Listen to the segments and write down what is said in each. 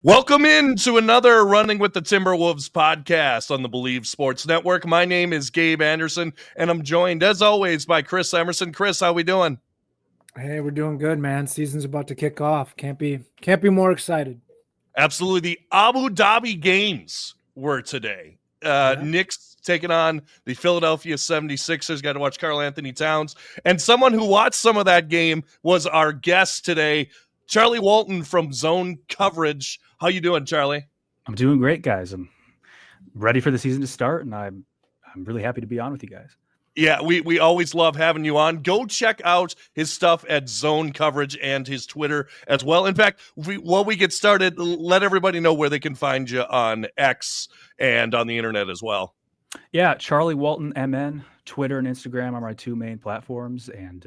Welcome in to another Running with the Timberwolves podcast on the Believe Sports Network. My name is Gabe Anderson, and I'm joined, as always, by Chris Emerson. Chris, how we doing? Hey, we're doing good, man. Season's about to kick off. Can't be more excited. Absolutely. The Abu Dhabi games were today. Knicks taking on the Philadelphia 76ers. Got to watch Karl Anthony Towns. And someone who watched some of that game was our guest today, Charlie Walton from Zone Coverage. How you doing, Charlie? I'm doing great, guys. I'm ready for the season to start, and I'm really happy to be on with you guys. Yeah, we always love having you on. Go check out his stuff at Zone Coverage and his Twitter as well. In fact, while we get started, let everybody know where they can find you on X and on the internet as well. Yeah, Charlie Walton, MN, Twitter and Instagram are my two main platforms, and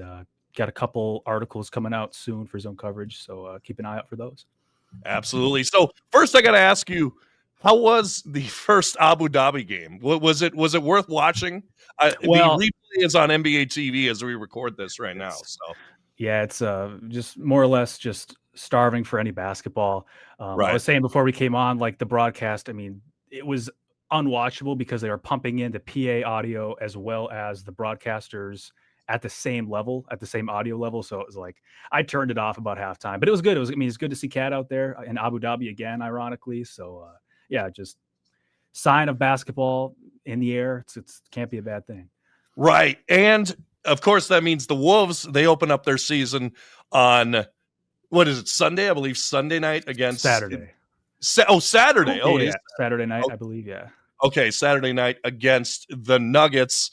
got a couple articles coming out soon for Zone Coverage, so keep an eye out for those. Absolutely. So first I got to ask you, how was the first Abu Dhabi game? Was it worth watching? The replay is on NBA TV as we record this right now. So yeah, it's just more or less just starving for any basketball. Right. I was saying before we came on, like the broadcast, I mean, it was unwatchable because they were pumping in the PA audio as well as the broadcasters at the same level, at the same audio level. So it was like, I turned it off about halftime, but it was good. It's good to see Cat out there in Abu Dhabi again, ironically. So yeah, just sign of basketball in the air. It can't be a bad thing. Right. And of course that means the Wolves, they open up their season on, what is it, Sunday? I believe Sunday night against Saturday. Saturday. Yeah, Saturday night, I believe. Yeah. Okay. Saturday night against the Nuggets.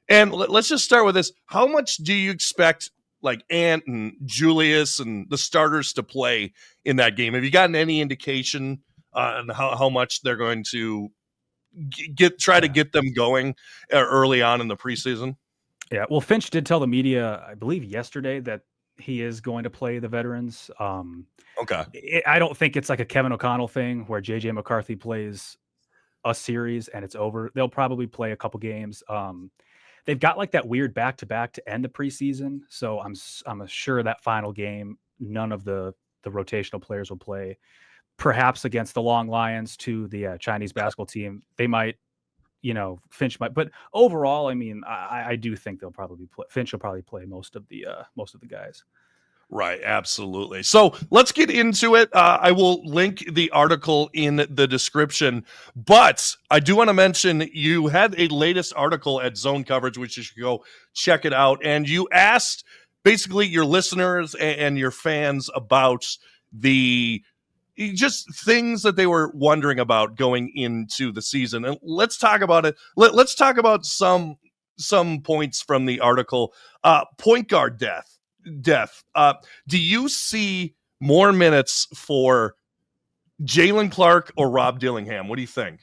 And let's just start with this. How much do you expect like Ant and Julius and the starters to play in that game? Have you gotten any indication on how much they're going to try to get them going early on in the preseason? Yeah. Well, Finch did tell the media, I believe yesterday, that he is going to play the veterans. Okay. I don't think it's like a Kevin O'Connell thing where JJ McCarthy plays a series and it's over. They'll probably play a couple games. They've got like that weird back-to-back to end the preseason. So I'm sure that final game, none of the rotational players will play. Perhaps against the Long Lions to the Chinese basketball team, they might, Finch might. But overall, I mean, I do think they'll probably play. Finch will probably play most of the guys. Right, absolutely. So let's get into it. I will link the article in the description, but I do want to mention you had a latest article at Zone Coverage, which you should go check it out. And you asked basically your listeners and your fans about just things that they were wondering about going into the season. And let's talk about it. Let's talk about some points from the article. Point guard depth. Do you see more minutes for Jalen Clark or Rob Dillingham? What do you think?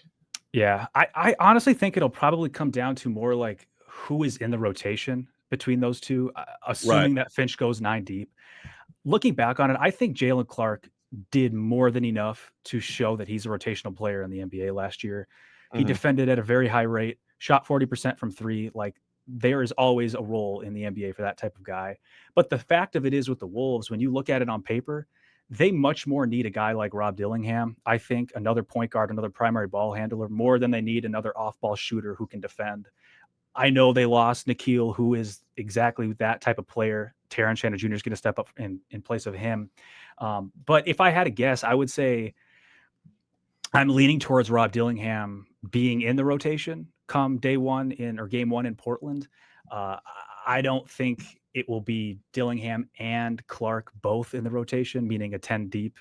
Yeah, I honestly think it'll probably come down to more like who is in the rotation between those two, assuming that Finch goes 9 deep. Looking back on it, I think Jalen Clark did more than enough to show that he's a rotational player in the NBA last year. He defended at a very high rate, shot 40% from 3. Like, there is always a role in the NBA for that type of guy. But the fact of it is with the Wolves, when you look at it on paper, they much more need a guy like Rob Dillingham. I think another point guard, another primary ball handler, more than they need another off-ball shooter who can defend. I know they lost Nikhil, who is exactly that type of player. Terrance Shannon Jr. is going to step up in place of him. But if I had to guess, I would say I'm leaning towards Rob Dillingham being in the rotation come game one in Portland. I don't think it will be Dillingham and Clark both in the rotation, meaning a 10 deep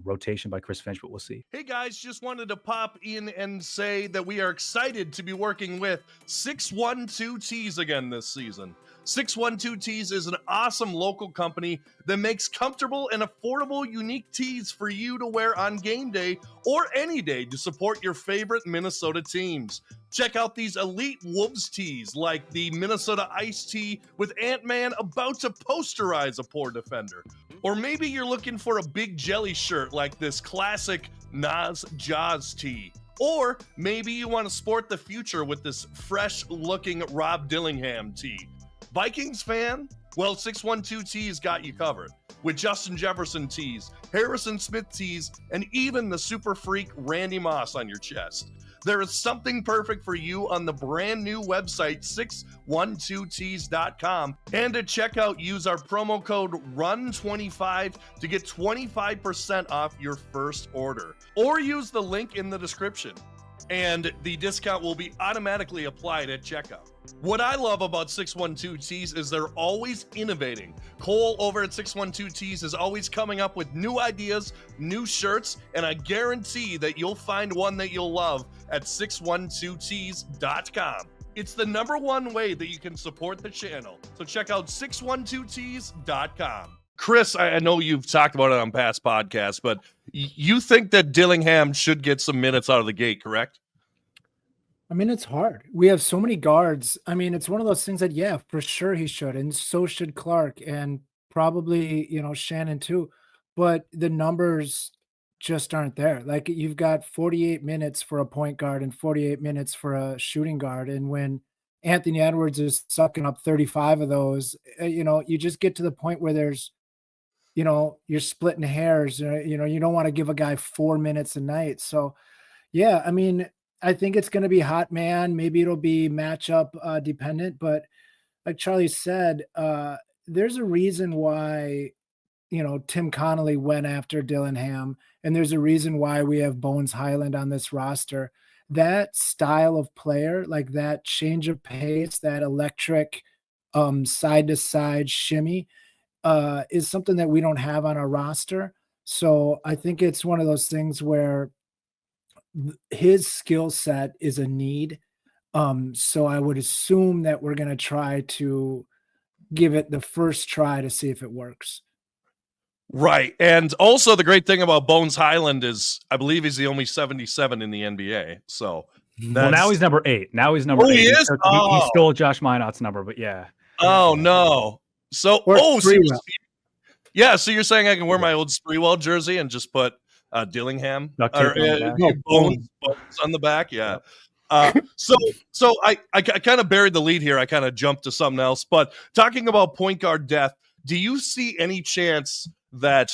rotation by Chris Finch, but we'll see. Hey guys, just wanted to pop in and say that we are excited to be working with 612 Tees again this season. 612 Tees is an awesome local company that makes comfortable and affordable unique tees for you to wear on game day or any day to support your favorite Minnesota teams. Check out these elite Wolves tees like the Minnesota Ice tee with Ant-Man about to posterize a poor defender. Or maybe you're looking for a big jelly shirt like this classic Nas Jaws tee. Or maybe you want to sport the future with this fresh-looking Rob Dillingham tee. Vikings fan? Well, 612 Tees got you covered with Justin Jefferson tees, Harrison Smith tees, and even the super freak Randy Moss on your chest. There is something perfect for you on the brand new website 612tees.com, and at checkout use our promo code RUN25 to get 25% off your first order, or use the link in the description and the discount will be automatically applied at checkout. What I love about 612 Tees is they're always innovating. Cole over at 612 Tees is always coming up with new ideas, new shirts, and I guarantee that you'll find one that you'll love at 612tees.com. It's the #1 way that you can support the channel. So check out 612tees.com. Chris, I know you've talked about it on past podcasts, but you think that Dillingham should get some minutes out of the gate, correct? I mean, it's hard. We have so many guards. I mean, it's one of those things that, yeah, for sure he should, and so should Clark, and probably, Shannon too. But the numbers just aren't there. Like, you've got 48 minutes for a point guard and 48 minutes for a shooting guard. And when Anthony Edwards is sucking up 35 of those, you just get to the point where there's, you're splitting hairs. You don't want to give a guy 4 minutes a night. So, yeah, I mean, I think it's going to be hot man. Maybe it'll be matchup dependent, but like Charlie said, there's a reason why, Tim Conley went after Dillingham, and there's a reason why we have Bones Highland on this roster. That style of player, like that change of pace, that electric side to side shimmy, is something that we don't have on our roster. So I think it's one of those things where his skill set is a need. So I would assume that we're going to try to give it the first try to see if it works. Right. And also the great thing about Bones Highland is I believe he's the only 77 in the NBA. So well, now he's number 8. Now he's number 8. He is? He stole Josh Minott's number, but yeah. Oh, no. So, so you're saying I can wear my old Spreewell jersey and just put Dillingham Bones on the back? Yeah. So I kind of buried the lead here. I kind of jumped to something else. But talking about point guard depth, do you see any chance that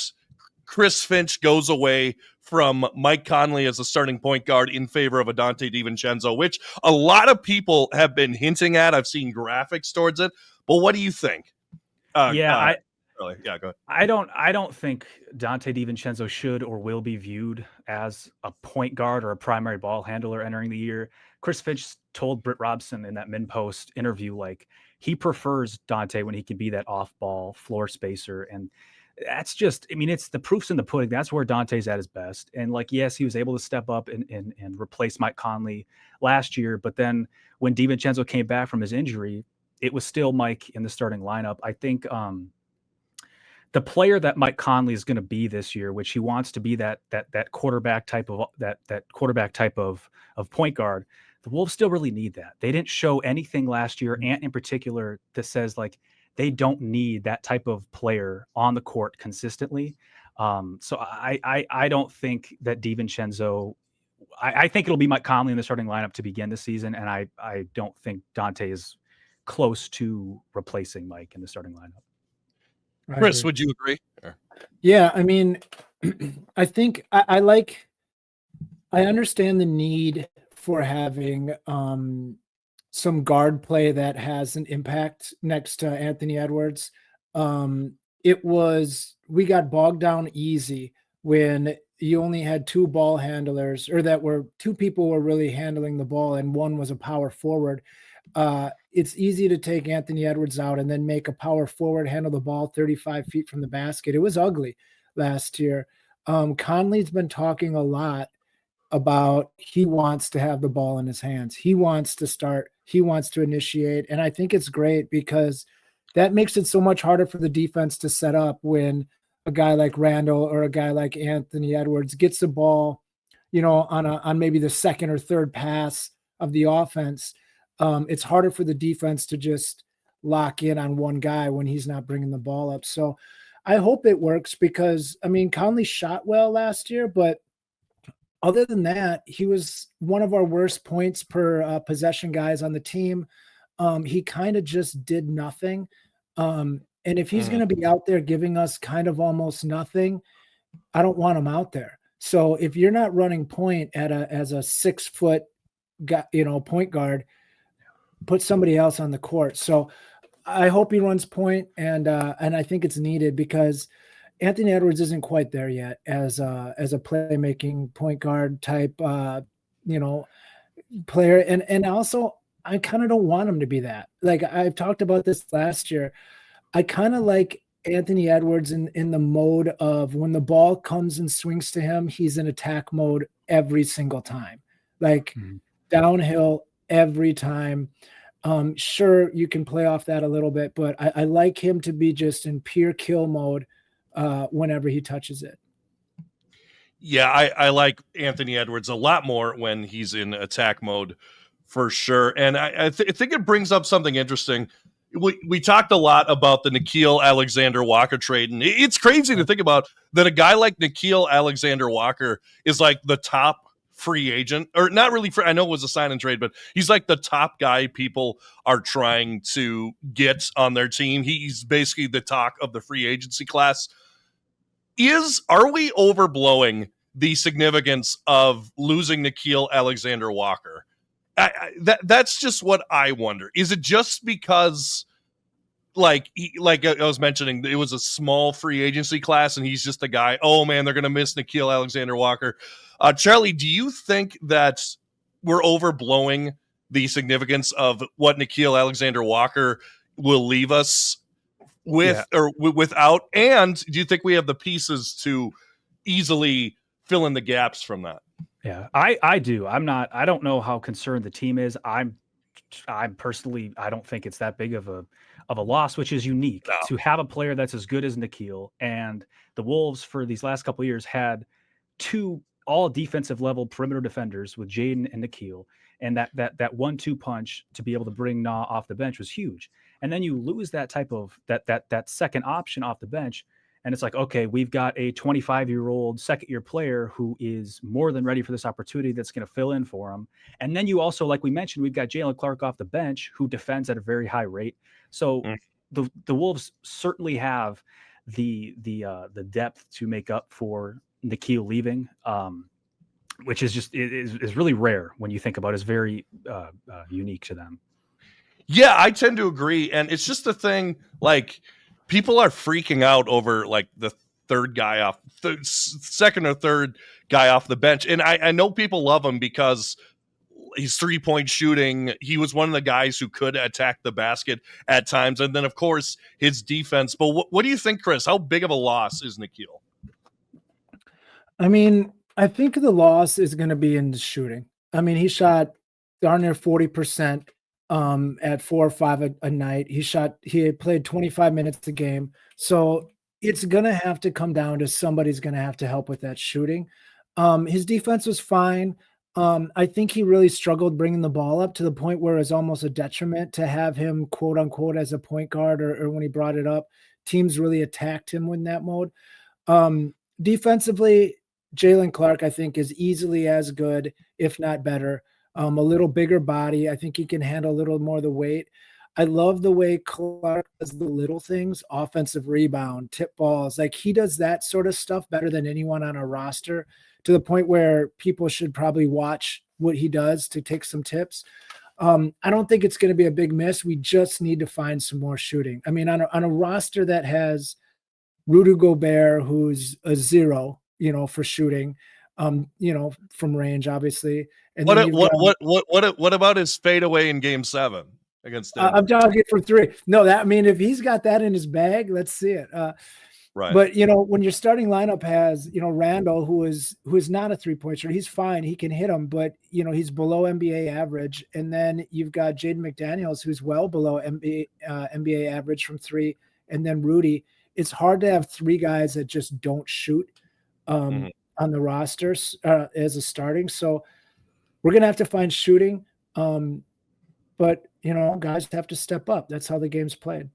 Chris Finch goes away from Mike Conley as a starting point guard in favor of a Dante DiVincenzo, which a lot of people have been hinting at? I've seen graphics towards it. But what do you think? Go ahead. I don't think Dante DiVincenzo should or will be viewed as a point guard or a primary ball handler entering the year. Chris Finch told Britt Robson in that mid-post interview, like, he prefers Dante when he can be that off-ball floor spacer. And that's just, I mean, it's the proof's in the pudding. That's where Dante's at his best. And like, yes, he was able to step up and replace Mike Conley last year. But then when DiVincenzo came back from his injury, it was still Mike in the starting lineup. I think the player that Mike Conley is going to be this year, which he wants to be that quarterback type of point guard, the Wolves still really need that. They didn't show anything last year, Ant in particular, that says like they don't need that type of player on the court consistently. So I don't think that DiVincenzo. I think it'll be Mike Conley in the starting lineup to begin the season, and I don't think Dante is close to replacing Mike in the starting lineup. Chris, would you agree? Yeah, I mean, I think I understand the need for having some guard play that has an impact next to Anthony Edwards. We got bogged down easy when you only had 2 ball handlers, or that were 2 people were really handling the ball and one was a power forward. It's easy to take Anthony Edwards out and then make a power forward handle the ball 35 feet from the basket. It was ugly last year. Conley's been talking a lot about he wants to have the ball in his hands. He wants to start. He wants to initiate. And I think it's great because that makes it so much harder for the defense to set up when a guy like Randle or a guy like Anthony Edwards gets the ball, on maybe the second or third pass of the offense. It's harder for the defense to just lock in on one guy when he's not bringing the ball up. So I hope it works because, I mean, Conley shot well last year, but other than that, he was one of our worst points per possession guys on the team. He kind of just did nothing. And if he's going to be out there giving us kind of almost nothing, I don't want him out there. So if you're not running point as a 6 foot point guard, put somebody else on the court. So I hope he runs point, and I think it's needed because Anthony Edwards isn't quite there yet as a playmaking point guard type player. And also I kind of don't want him to be that. Like I've talked about this last year. I kind of like Anthony Edwards in the mode of when the ball comes and swings to him, he's in attack mode every single time, like downhill every time. Sure, you can play off that a little bit, but I like him to be just in pure kill mode whenever he touches it. Yeah, I like Anthony Edwards a lot more when he's in attack mode for sure. And I think it brings up something interesting. We talked a lot about the Nickeil Alexander-Walker trade, and it's crazy to think about that a guy like Nickeil Alexander-Walker is like the top free agent, or not really free. I know it was a sign and trade, but he's like the top guy people are trying to get on their team. He's basically the talk of the free agency class. Are we overblowing the significance of losing Nickeil Alexander-Walker? That's just what I wonder. Is it just because, like I was mentioning, it was a small free agency class, and he's just a guy? Oh man, they're gonna miss Nickeil Alexander-Walker. Charlie, do you think that we're overblowing the significance of what Nickeil Alexander-Walker will leave us with or without? And do you think we have the pieces to easily fill in the gaps from that? Yeah, I do. I don't know how concerned the team is. I'm personally, I don't think it's that big of a loss, which is unique to have a player that's as good as Nickeil. And the Wolves for these last couple of years had 2 all defensive level perimeter defenders with Jaden and Nickeil. And that 1-2 punch to be able to bring Na off the bench was huge. And then you lose that type of that second option off the bench. And it's like, okay, we've got a 25-year-old second-year player who is more than ready for this opportunity that's going to fill in for him. And then you also, like we mentioned, we've got Jalen Clark off the bench who defends at a very high rate. So the Wolves certainly have the depth to make up for Nickeil leaving, which is just is really rare when you think about it. It's very unique to them. Yeah, I tend to agree. And it's just a thing, like, people are freaking out over like the second or third guy off the bench. And I know people love him because he's 3-point shooting. He was one of the guys who could attack the basket at times. And then of course his defense. But what do you think, Chris? How big of a loss is Nickeil? I mean, I think the loss is going to be in the shooting. I mean, he shot darn near 40%. At 4 or 5 a night. He had played 25 minutes a game. So it's going to have to come down to somebody's going to have to help with that shooting. His defense was fine. I think he really struggled bringing the ball up to the point where it's almost a detriment to have him quote unquote as a point guard or when he brought it up, teams really attacked him in that mode. Defensively, Jalen Clark, I think, is easily as good, if not better. A little bigger body. I think he can handle a little more of the weight. I love the way Clark does the little things, offensive rebound, tip balls. Like he does that sort of stuff better than anyone on our roster, to the point where people should probably watch what he does to take some tips. I don't think it's going to be a big miss. We just need to find some more shooting. I mean, on a roster that has Rudy Gobert, who's a 0, for shooting, from range, obviously. And what about his fadeaway in Game 7 against Denver? I'm talking for 3. No, if he's got that in his bag, let's see it. Right. But when your starting lineup has Randle, who is not a 3-point shooter, he's fine, he can hit them, but he's below NBA average. And then you've got Jaden McDaniels, who's well below NBA average from 3, and then Rudy. It's hard to have 3 guys that just don't shoot on the rosters as a starting. So we're going to have to find shooting. But, guys have to step up. That's how the game's played.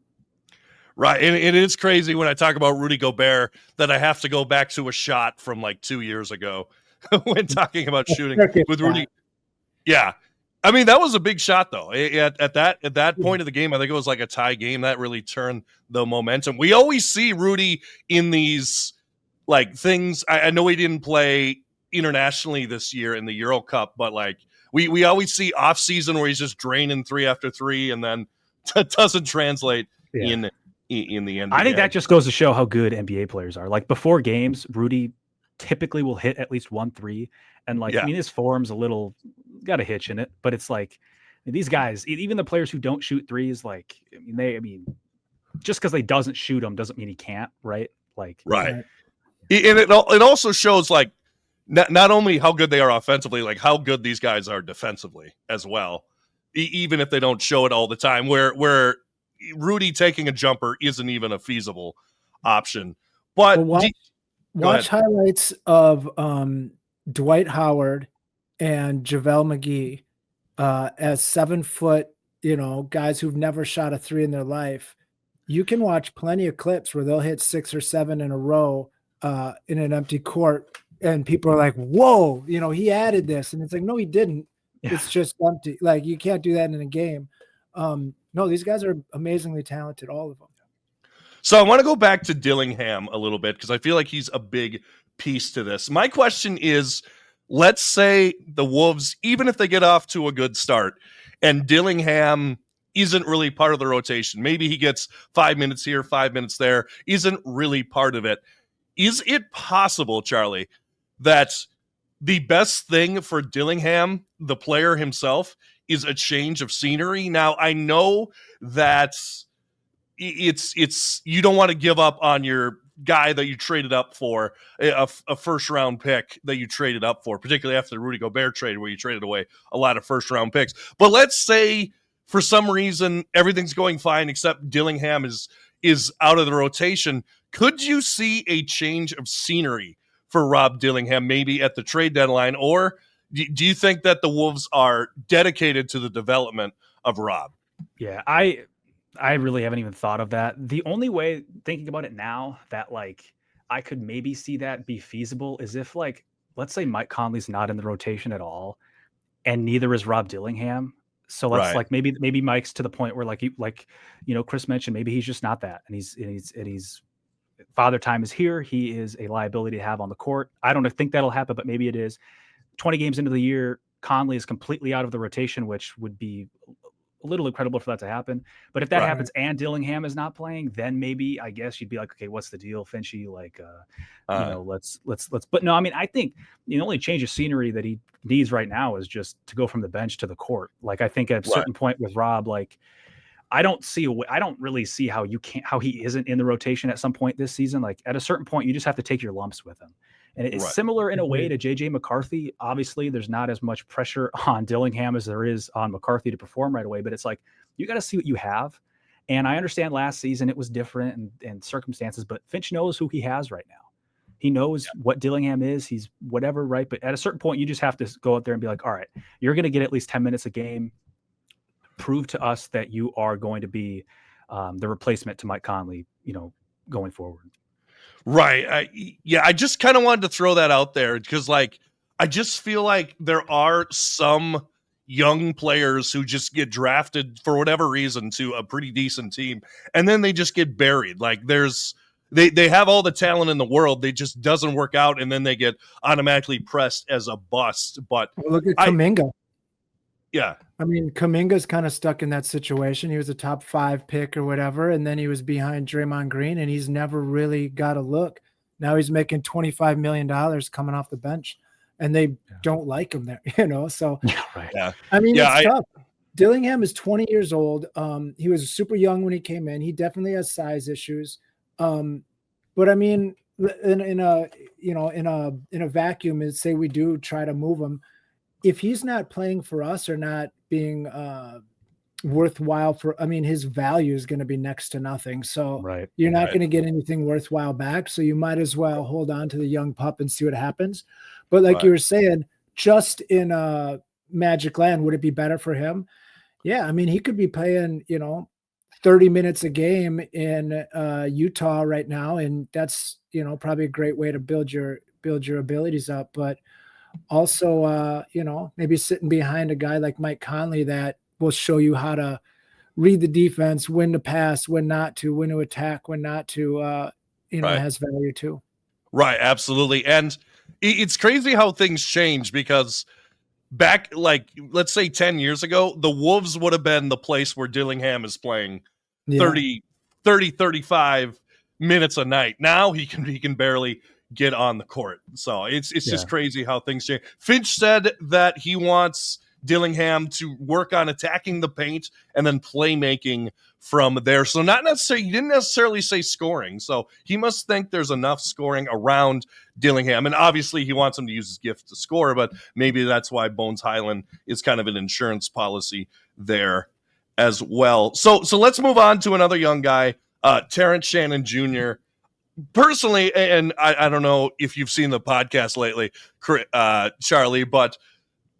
Right. And it is crazy when I talk about Rudy Gobert that I have to go back to a shot from like 2 years ago when talking about shooting with Rudy. Yeah. I mean, that was a big shot though. At that point of the game, I think it was like a tie game that really turned the momentum. We always see Rudy in these like things. I know he didn't play internationally this year in the Euro Cup, but like we always see off season where he's just draining 3 after 3, and then doesn't translate in the NBA. I think that just goes to show how good NBA players are. Like before games, Rudy typically will hit at least 1 3, and like I mean his form's a little got a hitch in it, but it's like these guys, even the players who don't shoot threes, like I mean just because they doesn't shoot them doesn't mean he can't, right? Like right. And it also shows like not only how good they are offensively, like how good these guys are defensively as well, even if they don't show it all the time. Where Rudy taking a jumper isn't even a feasible option. But watch highlights of Dwight Howard and JaVale McGee as 7 foot, guys who've never shot a 3 in their life. You can watch plenty of clips where they'll hit 6 or 7 in a row in an empty court, and people are like, whoa, he added this. And it's like, no, he didn't. Yeah. It's just empty. Like, you can't do that in a game. No, these guys are amazingly talented, all of them. So I want to go back to Dillingham a little bit because I feel like he's a big piece to this. My question is, let's say the Wolves, even if they get off to a good start and Dillingham isn't really part of the rotation, maybe he gets 5 minutes here, 5 minutes there, isn't really part of it. Is it possible, Charlie, that the best thing for Dillingham, the player himself, is a change of scenery? Now, I know that it's you don't want to give up on your guy that you traded up for, a first round pick that you traded up for, particularly after the Rudy Gobert trade where you traded away a lot of first round picks. But let's say for some reason everything's going fine except Dillingham is out of the rotation. Could you see a change of scenery for Rob Dillingham maybe at the trade deadline, or do you think that the Wolves are dedicated to the development of Rob? Yeah, I really haven't even thought of that. The only way, thinking about it now, that like I could maybe see that be feasible is if, like, let's say Mike Conley's not in the rotation at all, and neither is Rob Dillingham. So let's like maybe Mike's to the point where like Chris mentioned, maybe he's just not that, and he's Father Time is here. He is a liability to have on the court. I don't think that'll happen, but maybe it is. 20 games into the year, Conley is completely out of the rotation, which would be a little incredible for that to happen. But if that happens and Dillingham is not playing, then maybe I guess you'd be like, okay, what's the deal, Finchy? Like, let's. But no, I mean, I think the only change of scenery that he needs right now is just to go from the bench to the court. Like, I think at a certain point with Rob, like, I don't really see how he isn't in the rotation at some point this season. Like, at a certain point, you just have to take your lumps with him. And it's similar in a way to JJ McCarthy. Obviously, there's not as much pressure on Dillingham as there is on McCarthy to perform right away. But it's like, you got to see what you have. And I understand last season it was different and circumstances, but Finch knows who he has right now. He knows what Dillingham is. He's whatever, right? But at a certain point, you just have to go out there and be like, all right, you're going to get at least 10 minutes a game. Prove to us that you are going to be the replacement to Mike Conley, going forward. Right. I just kind of wanted to throw that out there because, like, I just feel like there are some young players who just get drafted for whatever reason to a pretty decent team, and then they just get buried. Like, they have all the talent in the world, they just doesn't work out, and then they get automatically pressed as a bust. But look at Kuminga. Yeah. I mean, Kuminga's kind of stuck in that situation. He was a top 5 pick or whatever, and then he was behind Draymond Green, and he's never really got a look. Now he's making $25 million coming off the bench, and they don't like him there, So, I mean, it's tough. Dillingham is 20 years old. He was super young when he came in. He definitely has size issues. But I mean, in a vacuum, say we do try to move him. If he's not playing for us or not being worthwhile his value is going to be next to nothing. So you're not going to get anything worthwhile back. So you might as well hold on to the young pup and see what happens. But like you were saying, just in Magic Land, would it be better for him? Yeah. I mean, he could be playing, 30 minutes a game in Utah right now. And that's, probably a great way to build your abilities up. But Also, maybe sitting behind a guy like Mike Conley that will show you how to read the defense, when to pass, when not to, when to attack, when not to, Right. has value too. Right, absolutely. And it's crazy how things change because back, like, let's say 10 years ago, the Wolves would have been the place where Dillingham is playing 30, 35 minutes a night. Now he can barely get on the court. So it's just crazy how things change. Finch said that he wants Dillingham to work on attacking the paint and then playmaking from there. So not necessarily, he didn't necessarily say scoring. So he must think there's enough scoring around Dillingham. And obviously he wants him to use his gift to score, but maybe that's why Bones Highland is kind of an insurance policy there as well. So let's move on to another young guy, Terrance Shannon Jr. Personally, and I don't know if you've seen the podcast lately, Charlie, but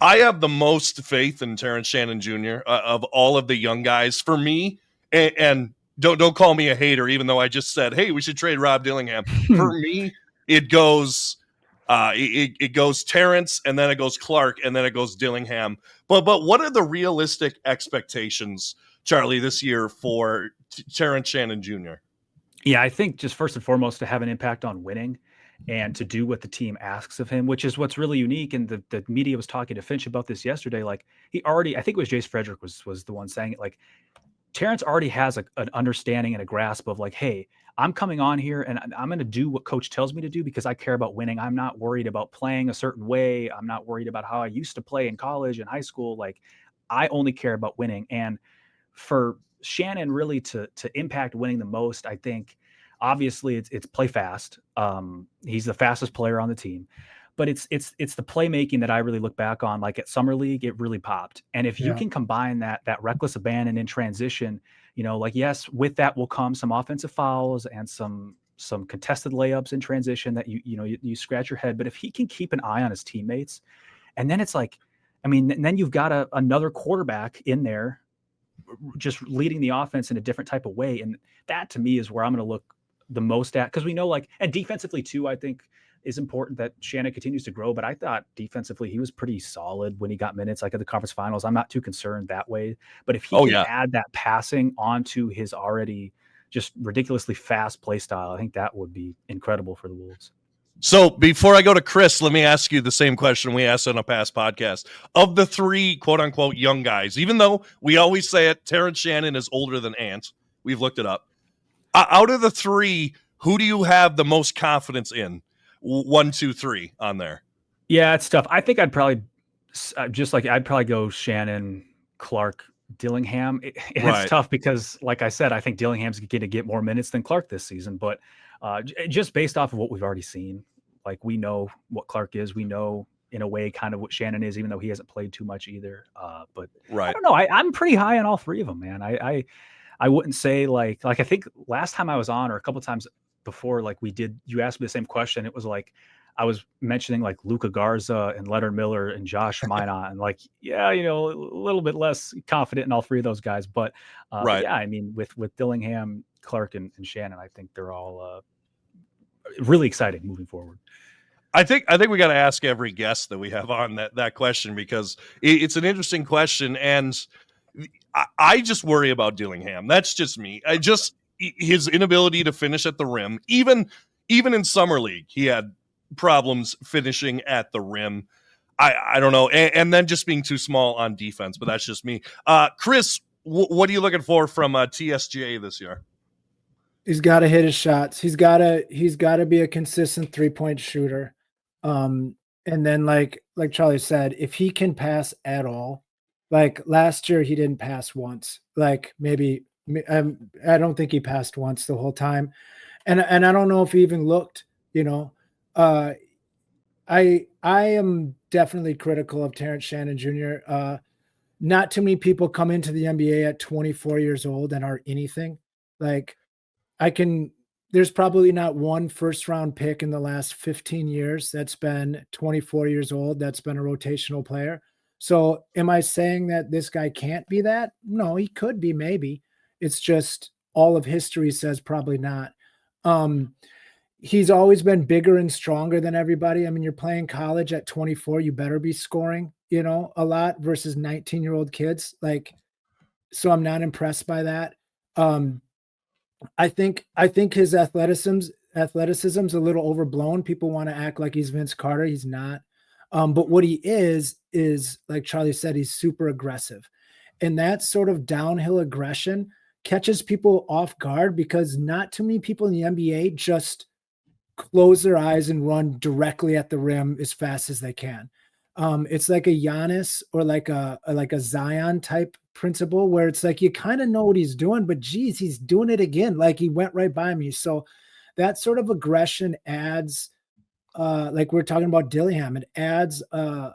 I have the most faith in Terrance Shannon Jr. Of all of the young guys. For me, and don't call me a hater, even though I just said, hey, we should trade Rob Dillingham. For me, it goes it goes Terrance, and then it goes Clark, and then it goes Dillingham. But what are the realistic expectations, Charlie, this year for Terrance Shannon Jr.? Yeah, I think just first and foremost to have an impact on winning and to do what the team asks of him, which is what's really unique. And the media was talking to Finch about this yesterday. Like he already, I think it was Jace Frederick was the one saying it. Like Terrance already has an understanding and a grasp of like, hey, I'm coming on here and I'm going to do what coach tells me to do because I care about winning. I'm not worried about playing a certain way. I'm not worried about how I used to play in college and high school. Like I only care about winning. And for Shannon really to impact winning the most, I think obviously it's play fast. He's the fastest player on the team, but it's the playmaking that I really look back on. Like at Summer League, it really popped. And if you can combine that reckless abandon in transition, like, yes, with that will come some offensive fouls and some contested layups in transition that you scratch your head. But if he can keep an eye on his teammates, and then it's like, I mean, then you've got another quarterback in there just leading the offense in a different type of way. And that to me is where I'm going to look the most at, because we know, like, and defensively too, I think is important that Shannon continues to grow. But I thought defensively he was pretty solid when he got minutes, like at the conference finals. I'm not too concerned that way. But if he can add that passing onto his already just ridiculously fast play style, I think that would be incredible for the Wolves. So before I go to Chris, let me ask you the same question we asked on a past podcast. Of the three quote unquote young guys, even though we always say it, Terrance Shannon is older than Ant. We've looked it up. Out of the three, who do you have the most confidence in? 1, 2, 3 on there. Yeah, it's tough. I think I'd probably go Shannon, Clark, Dillingham. It's tough because, like I said, I think Dillingham's going to get more minutes than Clark this season. But just based off of what we've already seen, like we know what Clark is. We know in a way kind of what Shannon is, even though he hasn't played too much either. But I don't know. I'm pretty high on all three of them, man. I wouldn't say like I think last time I was on, or a couple of times before, like you asked me the same question. It was like I was mentioning like Luka Garza and Leonard Miller and Josh Minot, and like, yeah, a little bit less confident in all three of those guys. But yeah, I mean, with Dillingham, Clark, and Shannon, I think they're all really exciting moving forward. I think we got to ask every guest that we have on that question, because it's an interesting question, and I just worry about Dillingham. That's just me. His inability to finish at the rim, even in Summer League, he had problems finishing at the rim. I don't know, and then just being too small on defense. But that's just me. Chris, what are you looking for from TSJ this year? He's got to hit his shots. He's got to be a consistent 3-point shooter. And then like Charlie said, if he can pass at all, like last year he didn't pass once. Like maybe I don't think he passed once the whole time, and I don't know if he even looked. I am definitely critical of Terrance Shannon Jr. Not too many people come into the NBA at 24 years old and are anything. Like there's probably not one first-round pick in the last 15 years that's been 24 years old that's been a rotational player. So am I saying that this guy can't be that? No, he could be, maybe. It's just all of history says probably not. he's always been bigger and stronger than everybody. I mean, you're playing college at 24, you better be scoring, a lot versus 19-year-old kids. Like, so I'm not impressed by that. I think his athleticism's a little overblown. People want to act like he's Vince Carter. He's not. But what he is like Charlie said, he's super aggressive. And that sort of downhill aggression catches people off guard because not too many people in the NBA just close their eyes and run directly at the rim as fast as they can. It's like a Giannis or like a Zion type principle where it's like you kind of know what he's doing, but geez, he's doing it again. Like he went right by me. So that sort of aggression adds, like we're talking about Dillingham, it adds a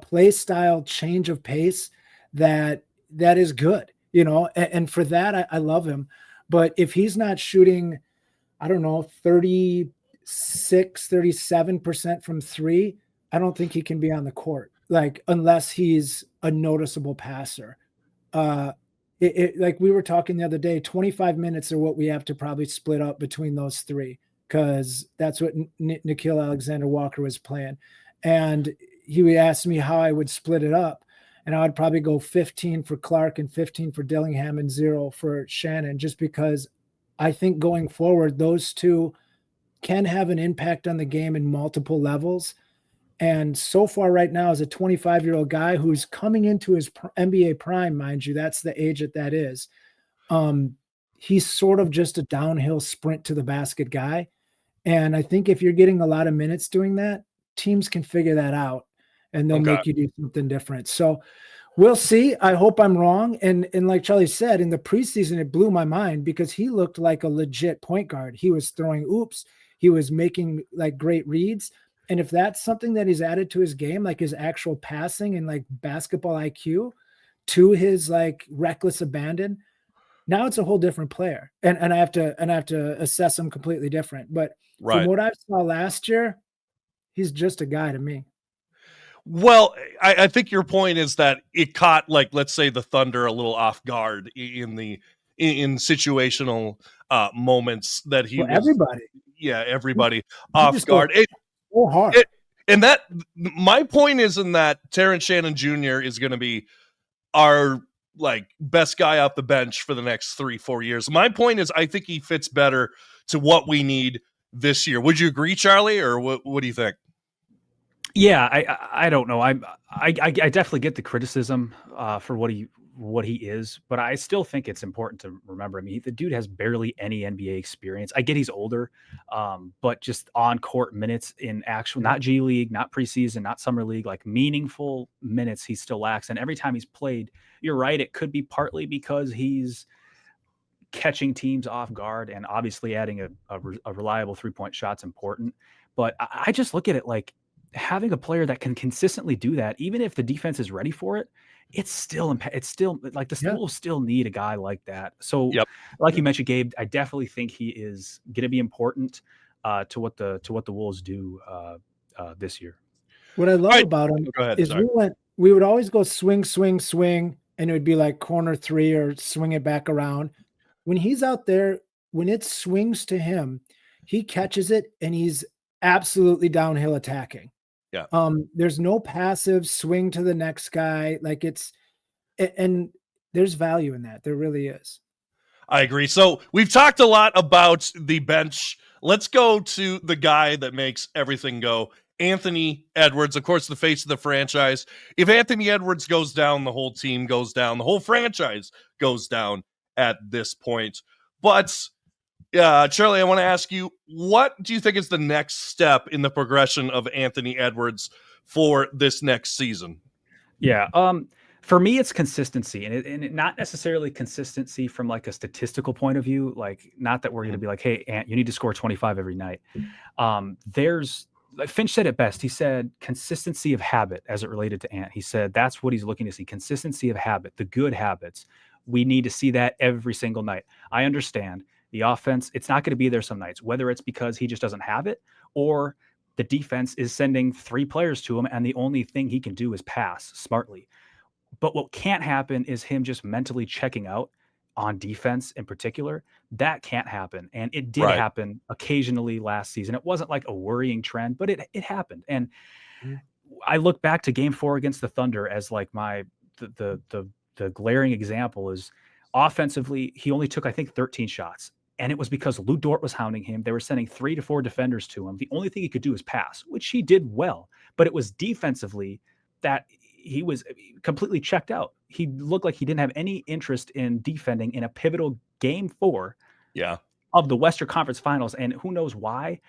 play style change of pace that is good, and for that I love him. But if he's not shooting, I don't know, 37% from three, I don't think he can be on the court, like unless he's a noticeable passer. Like we were talking the other day, 25 minutes are what we have to probably split up between those three, because that's what Nickeil Alexander-Walker was playing. And he would ask me how I would split it up, and I would probably go 15 for Clark and 15 for Dillingham and 0 for Shannon, just because I think going forward, those two can have an impact on the game in multiple levels. And so far right now, as a 25-year-old guy who's coming into his NBA prime, mind you, that's the age that is, he's sort of just a downhill sprint to the basket guy. And I think if you're getting a lot of minutes doing that, teams can figure that out and they'll make you do something different. So we'll see. I hope I'm wrong. And like Charlie said, in the preseason, it blew my mind because he looked like a legit point guard. He was throwing oops. He was making like great reads. And if that's something that he's added to his game, like his actual passing and like basketball IQ to his like reckless abandon, now it's a whole different player. And I have to assess him completely different. But from what I saw last year, he's just a guy to me. Well, I think your point is that it caught, like, let's say the Thunder a little off guard in situational moments that he was, everybody off guard. So hard. And that my point is in that Terrance Shannon Jr. is going to be our like best guy off the bench for the next 3-4 years. My point is I think he fits better to what we need this year. Would you agree, Charlie, or what do you think? Yeah, I don't know. I definitely get the criticism for what he is, but I still think it's important to remember. I mean, the dude has barely any NBA experience. I get he's older, but just on court minutes in actual, not G League, not preseason, not summer league, like meaningful minutes, he still lacks. And every time he's played, you're right, it could be partly because he's catching teams off guard, and obviously adding a reliable 3-point shot's important. But I just look at it like, having a player that can consistently do that, even if the defense is ready for it, it's still like the Wolves still need a guy like that. So like you mentioned, Gabe, I definitely think he is going to be important to what the Wolves do this year. What I love about him is we would always go swing, and it would be like corner three or swing it back around. When he's out there, when it swings to him, he catches it and he's absolutely downhill attacking. Yeah. There's no passive swing to the next guy. Like and there's value in that. There really is. I agree. So we've talked a lot about the bench. Let's go to the guy that makes everything go. Anthony Edwards, of course, the face of the franchise. If Anthony Edwards goes down, the whole team goes down. The whole franchise goes down at this point. But Charlie, I want to ask you, what do you think is the next step in the progression of Anthony Edwards for this next season? Yeah. For me, it's consistency, and not necessarily consistency from like a statistical point of view. Like, not that we're going to be like, hey, Ant, you need to score 25 every night. Finch said it best. He said consistency of habit as it related to Ant. He said that's what he's looking to see. Consistency of habit, the good habits. We need to see that every single night. I understand. The offense, it's not going to be there some nights, whether it's because he just doesn't have it or the defense is sending 3 players to him and the only thing he can do is pass smartly. But what can't happen is him just mentally checking out on defense in particular, that can't happen. And it did happen occasionally last season. It wasn't like a worrying trend, but it happened. And I look back to game 4 against the Thunder as like the glaring example is offensively, he only took, I think, 13 shots. And it was because Lou Dort was hounding him. They were sending 3 to 4 defenders to him. The only thing he could do was pass, which he did well. But it was defensively that he was completely checked out. He looked like he didn't have any interest in defending in a pivotal game 4 of the Western Conference Finals. And who knows why?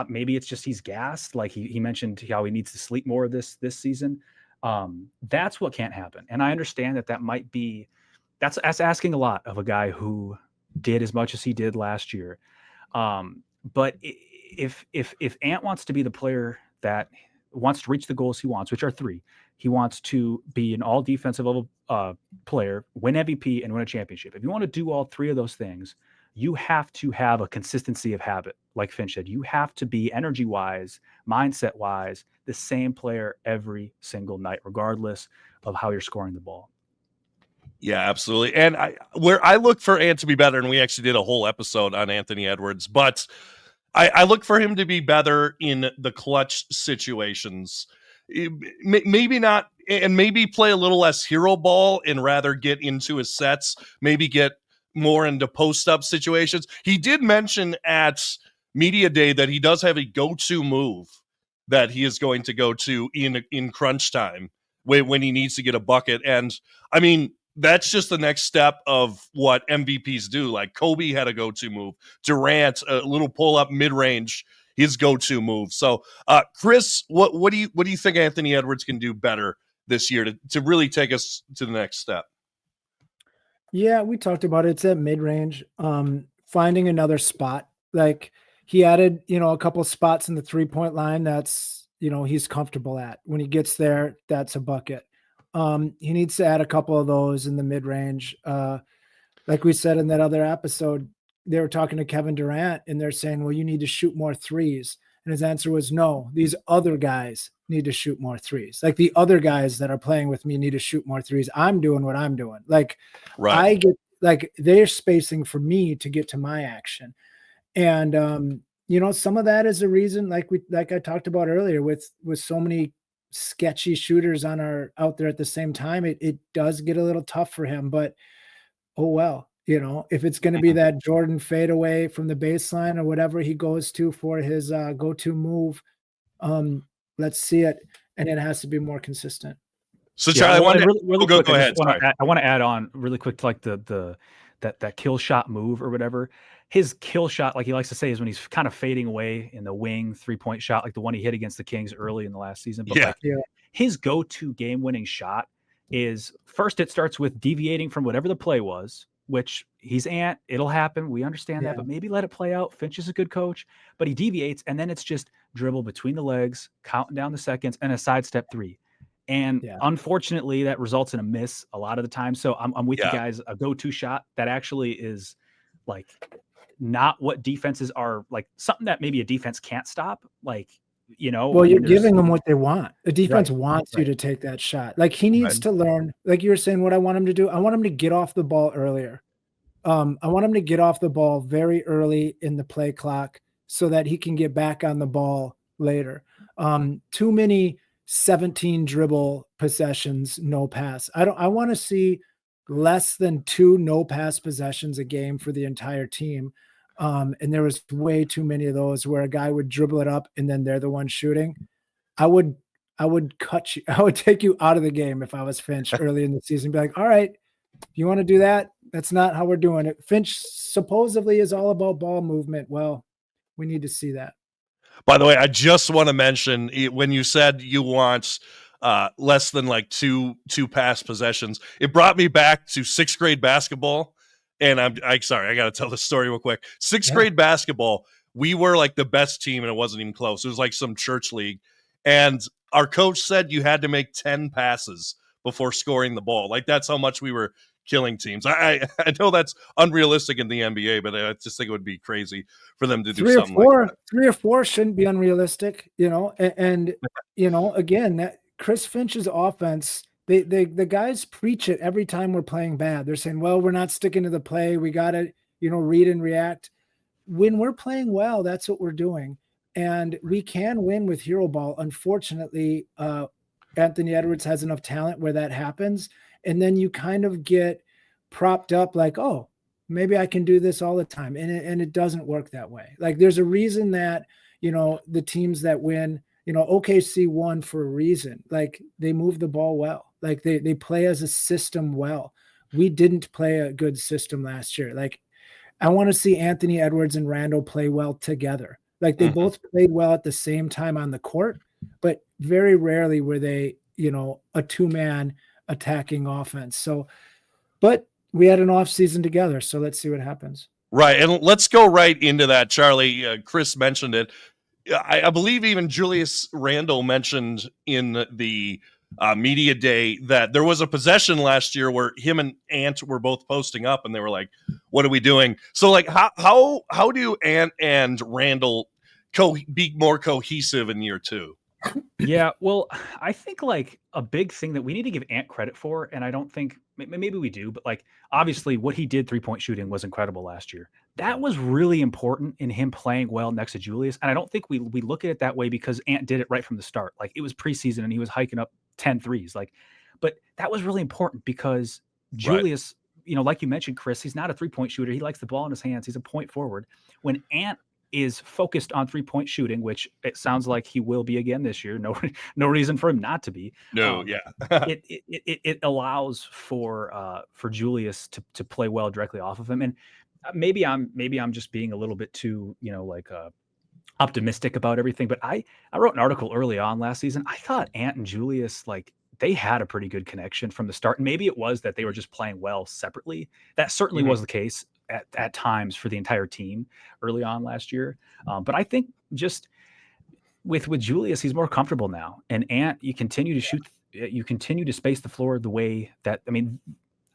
Maybe it's just he's gassed. Like he mentioned how he needs to sleep more this season. That's what can't happen. And I understand that might be that's asking a lot of a guy who did as much as he did last year. But if Ant wants to be the player that wants to reach the goals he wants, which are 3, he wants to be an all defensive level player, win MVP, and win a championship. If you want to do all 3 of those things, you have to have a consistency of habit. Like Finch said, you have to be energy wise, mindset wise, the same player every single night, regardless of how you're scoring the ball. Yeah, absolutely. And where I look for Ant to be better, and we actually did a whole episode on Anthony Edwards, but I look for him to be better in the clutch situations. Maybe not, and maybe play a little less hero ball and rather get into his sets, maybe get more into post-up situations. He did mention at Media Day that he does have a go-to move that he is going to go to in crunch time when he needs to get a bucket. And, I mean, that's just the next step of what MVPs do. Like Kobe had a go-to move. Durant, a little pull-up mid-range, his go-to move. So, Chris, what do you think Anthony Edwards can do better this year to really take us to the next step? Yeah, we talked about it. It's at mid-range. Finding another spot. Like he added, a couple spots in the 3-point line that's, he's comfortable at. When he gets there, that's a bucket. He needs to add a couple of those in the mid-range. Like we said in that other episode, they were talking to Kevin Durant and they're saying, well, you need to shoot more threes. And his answer was, no, these other guys need to shoot more threes. Like the other guys that are playing with me need to shoot more threes. I'm doing what I'm doing. Like I get, like they're spacing for me to get to my action. And, some of that is a reason, like I talked about earlier with so many sketchy shooters out there at the same time, it does get a little tough for him, but oh well, if it's going to be that Jordan fadeaway from the baseline or whatever he goes to for his go-to move, let's see it. And it has to be more consistent. So Charlie, go ahead. I want to add on really quick to like that kill shot move or whatever. His kill shot, like he likes to say, is when he's kind of fading away in the wing 3-point shot, like the one he hit against the Kings early in the last season. But his go-to game-winning shot is first it starts with deviating from whatever the play was, which he's Ant. It'll happen. We understand that, but maybe let it play out. Finch is a good coach, but he deviates, and then it's just dribble between the legs, counting down the seconds, and a sidestep 3. And unfortunately, that results in a miss a lot of the time. So I'm with you guys. A go-to shot that actually is like not what defenses are, like something that maybe a defense can't stop. Like, well, you're giving them what they want. The defense wants you to take that shot. Like he needs to learn, like you were saying, what I want him to do. I want him to get off the ball earlier. I want him to get off the ball very early in the play clock so that he can get back on the ball later. Too many 17 dribble possessions, no pass. I want to see less than 2 no pass possessions a game for the entire team. And there was way too many of those where a guy would dribble it up and then they're the one shooting. I would cut you. I would take you out of the game if I was Finch early in the season. Be like, all right, if you want to do that, that's not how we're doing it. Finch supposedly is all about ball movement. Well, we need to see that. By the way, I just want to mention when you said you want less than like two pass possessions, it brought me back to 6th grade basketball. And I'm sorry, I got to tell this story real quick. 6th grade basketball, we were like the best team and it wasn't even close. It was like some church league. And our coach said you had to make 10 passes before scoring the ball. Like that's how much we were killing teams. I know that's unrealistic in the NBA, but I just think it would be crazy for them to do something like that. 3 or 4 shouldn't be unrealistic, and again, that Chris Finch's offense The guys preach it every time we're playing bad. They're saying, well, we're not sticking to the play. We got to, read and react. When we're playing well, that's what we're doing. And we can win with hero ball. Unfortunately, Anthony Edwards has enough talent where that happens. And then you kind of get propped up like, oh, maybe I can do this all the time. And it doesn't work that way. Like there's a reason that, the teams that win, OKC won for a reason. Like they move the ball well. Like they play as a system well. We didn't play a good system last year. Like I want to see Anthony Edwards and Randle play well together. Like they both played well at the same time on the court, but very rarely were they, a two-man attacking offense. So, but we had an off season together. So let's see what happens. Right. And let's go right into that, Charlie. Chris mentioned it. I believe even Julius Randle mentioned in the media day that there was a possession last year where him and Ant were both posting up and they were like, what are we doing? So like how do Ant and Randle be more cohesive in year two? Yeah, well, I think like a big thing that we need to give Ant credit for, and I don't think maybe we do, but like obviously what he did 3-point shooting was incredible last year. That was really important in him playing well next to Julius. And I don't think we look at it that way because Ant did it right from the start. Like it was preseason and he was hiking up 10 threes. Like, but that was really important because Julius, like you mentioned, Chris, he's not a 3-point shooter. He likes the ball in his hands. He's a point forward. When Ant is focused on 3-point shooting, which it sounds like he will be again this year. No reason for him not to be. It allows for Julius to play well directly off of him. And maybe I'm just being a little bit too, optimistic about everything. But I wrote an article early on last season. I thought Ant and Julius, like they had a pretty good connection from the start. And maybe it was that they were just playing well separately. That certainly was the case at times for the entire team early on last year. But I think just with Julius, he's more comfortable now. And Ant, you continue to shoot, you continue to space the floor the way that,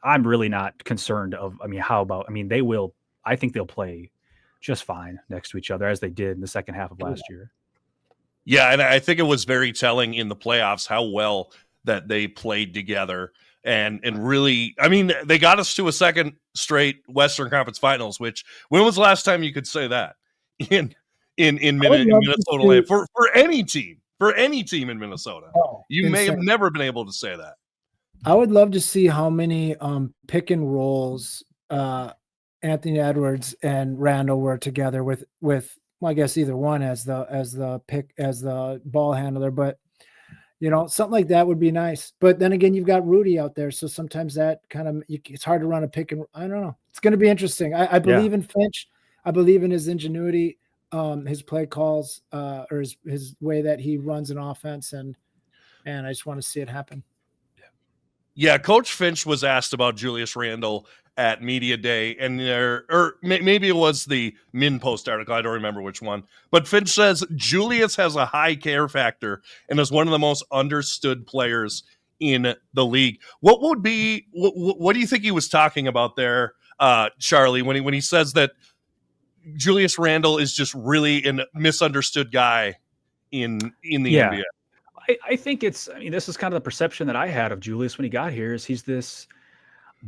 I'm really not concerned I think they'll play just fine next to each other as they did in the second half of last year. Yeah. And I think it was very telling in the playoffs how well that they played together. And really, they got us to a second straight Western Conference Finals. Which when was the last time you could say that in Minnesota land for any team in Minnesota? You may have never been able to say that. I would love to see how many pick and rolls Anthony Edwards and Randle were together with well, I guess either one as the ball handler, but. Something like that would be nice. But then again, you've got Rudy out there. So sometimes that kind of, it's hard to run a pick and I don't know. It's going to be interesting. I believe in Finch. I believe in his ingenuity, his play calls, or his way that he runs an offense. And I just want to see it happen. Yeah. Coach Finch was asked about Julius Randle at media day, and maybe it was the Min Post article. I don't remember which one, but Finch says Julius has a high care factor and is one of the most understood players in the league. What do you think he was talking about there, Charlie, when he says that Julius Randle is just really a misunderstood guy in the NBA? I think this is kind of the perception that I had of Julius when he got here is he's this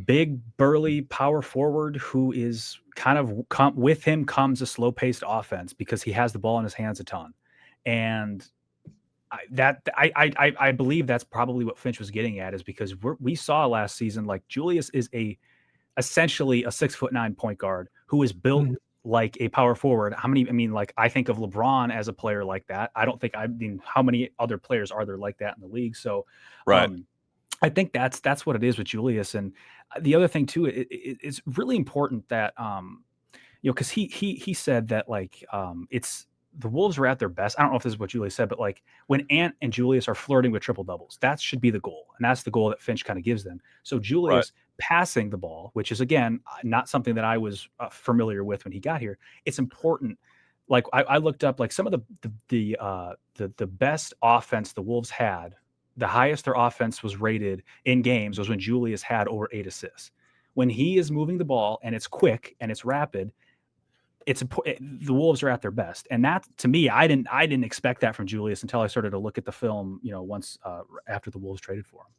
big, burly power forward who is kind of with him comes a slow-paced offense because he has the ball in his hands a ton. And I believe that's probably what Finch was getting at is because we saw last season, like Julius is essentially a 6'9" point guard who is built like a power forward. I think of LeBron as a player like that. How many other players are there like that in the league? So, right. I think that's what it is with Julius. And the other thing too, it's really important that, cause he said that it's the Wolves are at their best. I don't know if this is what Julius said, but like when Ant and Julius are flirting with triple doubles, that should be the goal. And that's the goal that Finch kind of gives them. So Julius passing the ball, which is again, not something that I was familiar with when he got here. It's important. Like I looked up like some of the best offense the Wolves had. The highest their offense was rated in games was when Julius had over 8 assists. When he is moving the ball and it's quick and it's rapid, the Wolves are at their best. And that to me, I didn't expect that from Julius until I started to look at the film, once after the Wolves traded for him.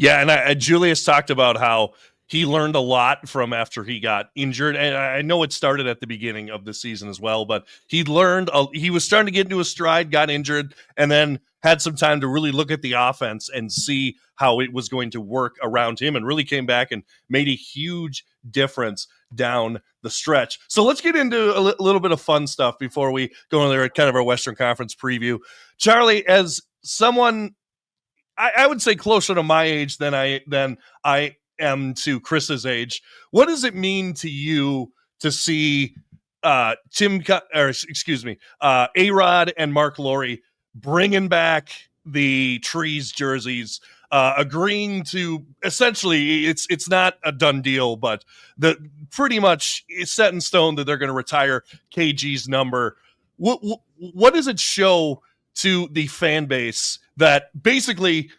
Yeah, and Julius talked about how he learned a lot from after he got injured, and I know it started at the beginning of the season as well, but he learned he was starting to get into a stride, got injured, and then had some time to really look at the offense and see how it was going to work around him, and really came back and made a huge difference down the stretch. So let's get into a little bit of fun stuff before we go into kind of our Western Conference preview. Charlie, as someone I would say closer to my age than I am to Chris's age, what does it mean to you to see ARod and Mark Lore bringing back the Trees jerseys, agreeing to essentially it's not a done deal, but the pretty much it's set in stone that they're going to retire KG's number. What does it show to the fan base that basically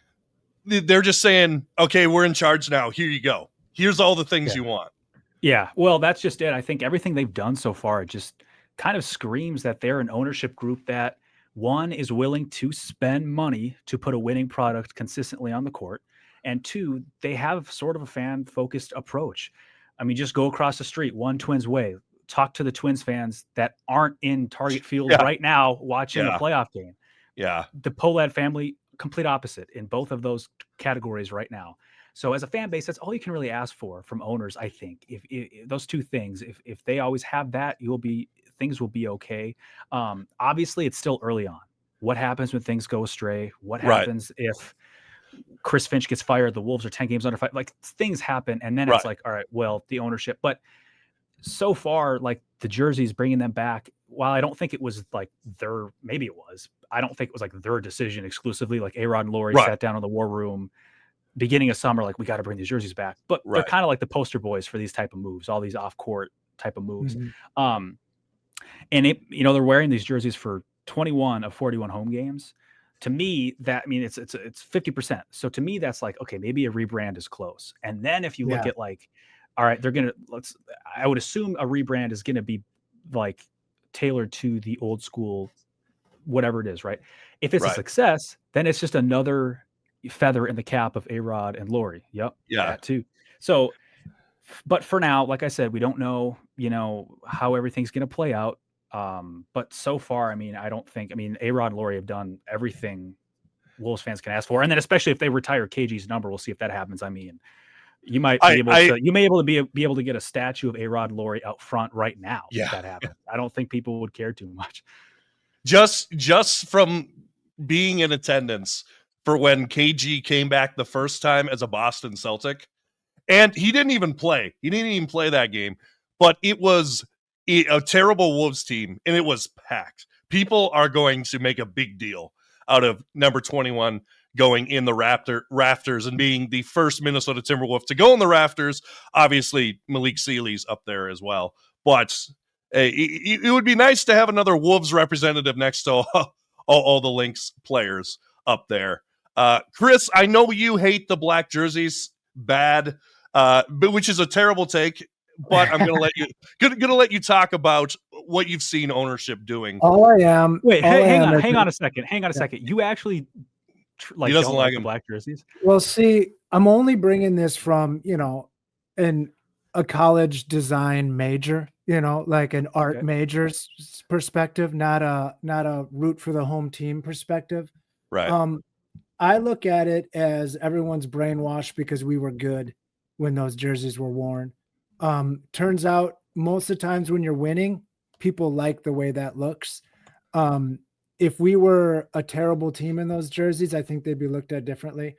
they're just saying, okay, we're in charge now. Here you go. Here's all the things you want. Yeah, well, that's just it. I think everything they've done so far just kind of screams that they're an ownership group that, one, is willing to spend money to put a winning product consistently on the court, and two, they have sort of a fan-focused approach. I mean, just go across the street, one Twins way, talk to the Twins fans that aren't in Target Field right now watching a playoff game. Yeah. The Polad family, complete opposite in both of those categories right now. So as a fan base, that's all you can really ask for from owners, I think. If those two things, if they always have that, things will be okay. Obviously, it's still early on. What happens when things go astray? What happens if Chris Finch gets fired? The Wolves are 10 games under 5. Like, things happen, and then it's like, all right, well, the ownership. But so far, like, the jerseys, bringing them back, while I don't think it was like maybe it was. I don't think it was like their decision exclusively. Like ARod and Lore sat down in the war room beginning of summer, like, we got to bring these jerseys back. But they're kind of like the poster boys for these type of moves, all these off court type of moves. And they're wearing these jerseys for 21 of 41 home games. To me, that, I mean, it's 50%. So to me, that's like, okay, maybe a rebrand is close. And then if you look at like, all right, I would assume a rebrand is going to be like tailored to the old school, whatever it is, right? If it's a success, then it's just another feather in the cap of ARod and Lore. Yep. Yeah. That too. So, but for now, like I said, we don't know, how everything's going to play out. But so far, I mean, ARod and Lore have done everything Wolves fans can ask for. And then especially if they retire KG's number, we'll see if that happens. I mean, you may be able to get a statue of ARod and Lore out front right now. If that happens. I don't think people would care too much. Just from being in attendance for when KG came back the first time as a Boston Celtic, and he didn't even play. He didn't even play that game, but it was a terrible Wolves team, and it was packed. People are going to make a big deal out of number 21 going in the rafters and being the first Minnesota Timberwolf to go in the rafters. Obviously, Malik Sealy's up there as well, but it would be nice to have another Wolves representative next to all the Lynx players up there. Chris, I know you hate the black jerseys bad, but which is a terrible take. But I'm gonna let you talk about what you've seen ownership doing. All I am. Wait, hang on a second. You actually he doesn't like the black jerseys? Well, see, I'm only bringing this from a college design major, like an art major's perspective, not a root for the home team perspective. Right. I look at it as everyone's brainwashed because we were good when those jerseys were worn. Turns out most of the times when you're winning, people like the way that looks. If we were a terrible team in those jerseys, I think they'd be looked at differently.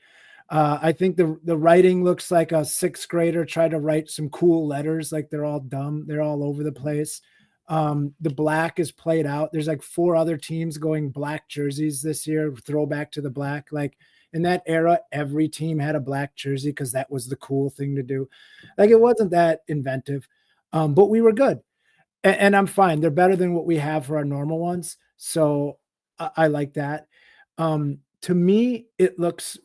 I think the writing looks like a sixth grader tried to write some cool letters. Like, they're all dumb. They're all over the place. The black is played out. There's like 4 other teams going black jerseys this year, throwback to the black. Like, in that era, every team had a black jersey because that was the cool thing to do. Like, it wasn't that inventive, but we were good. And I'm fine. They're better than what we have for our normal ones. So I like that. To me, it looks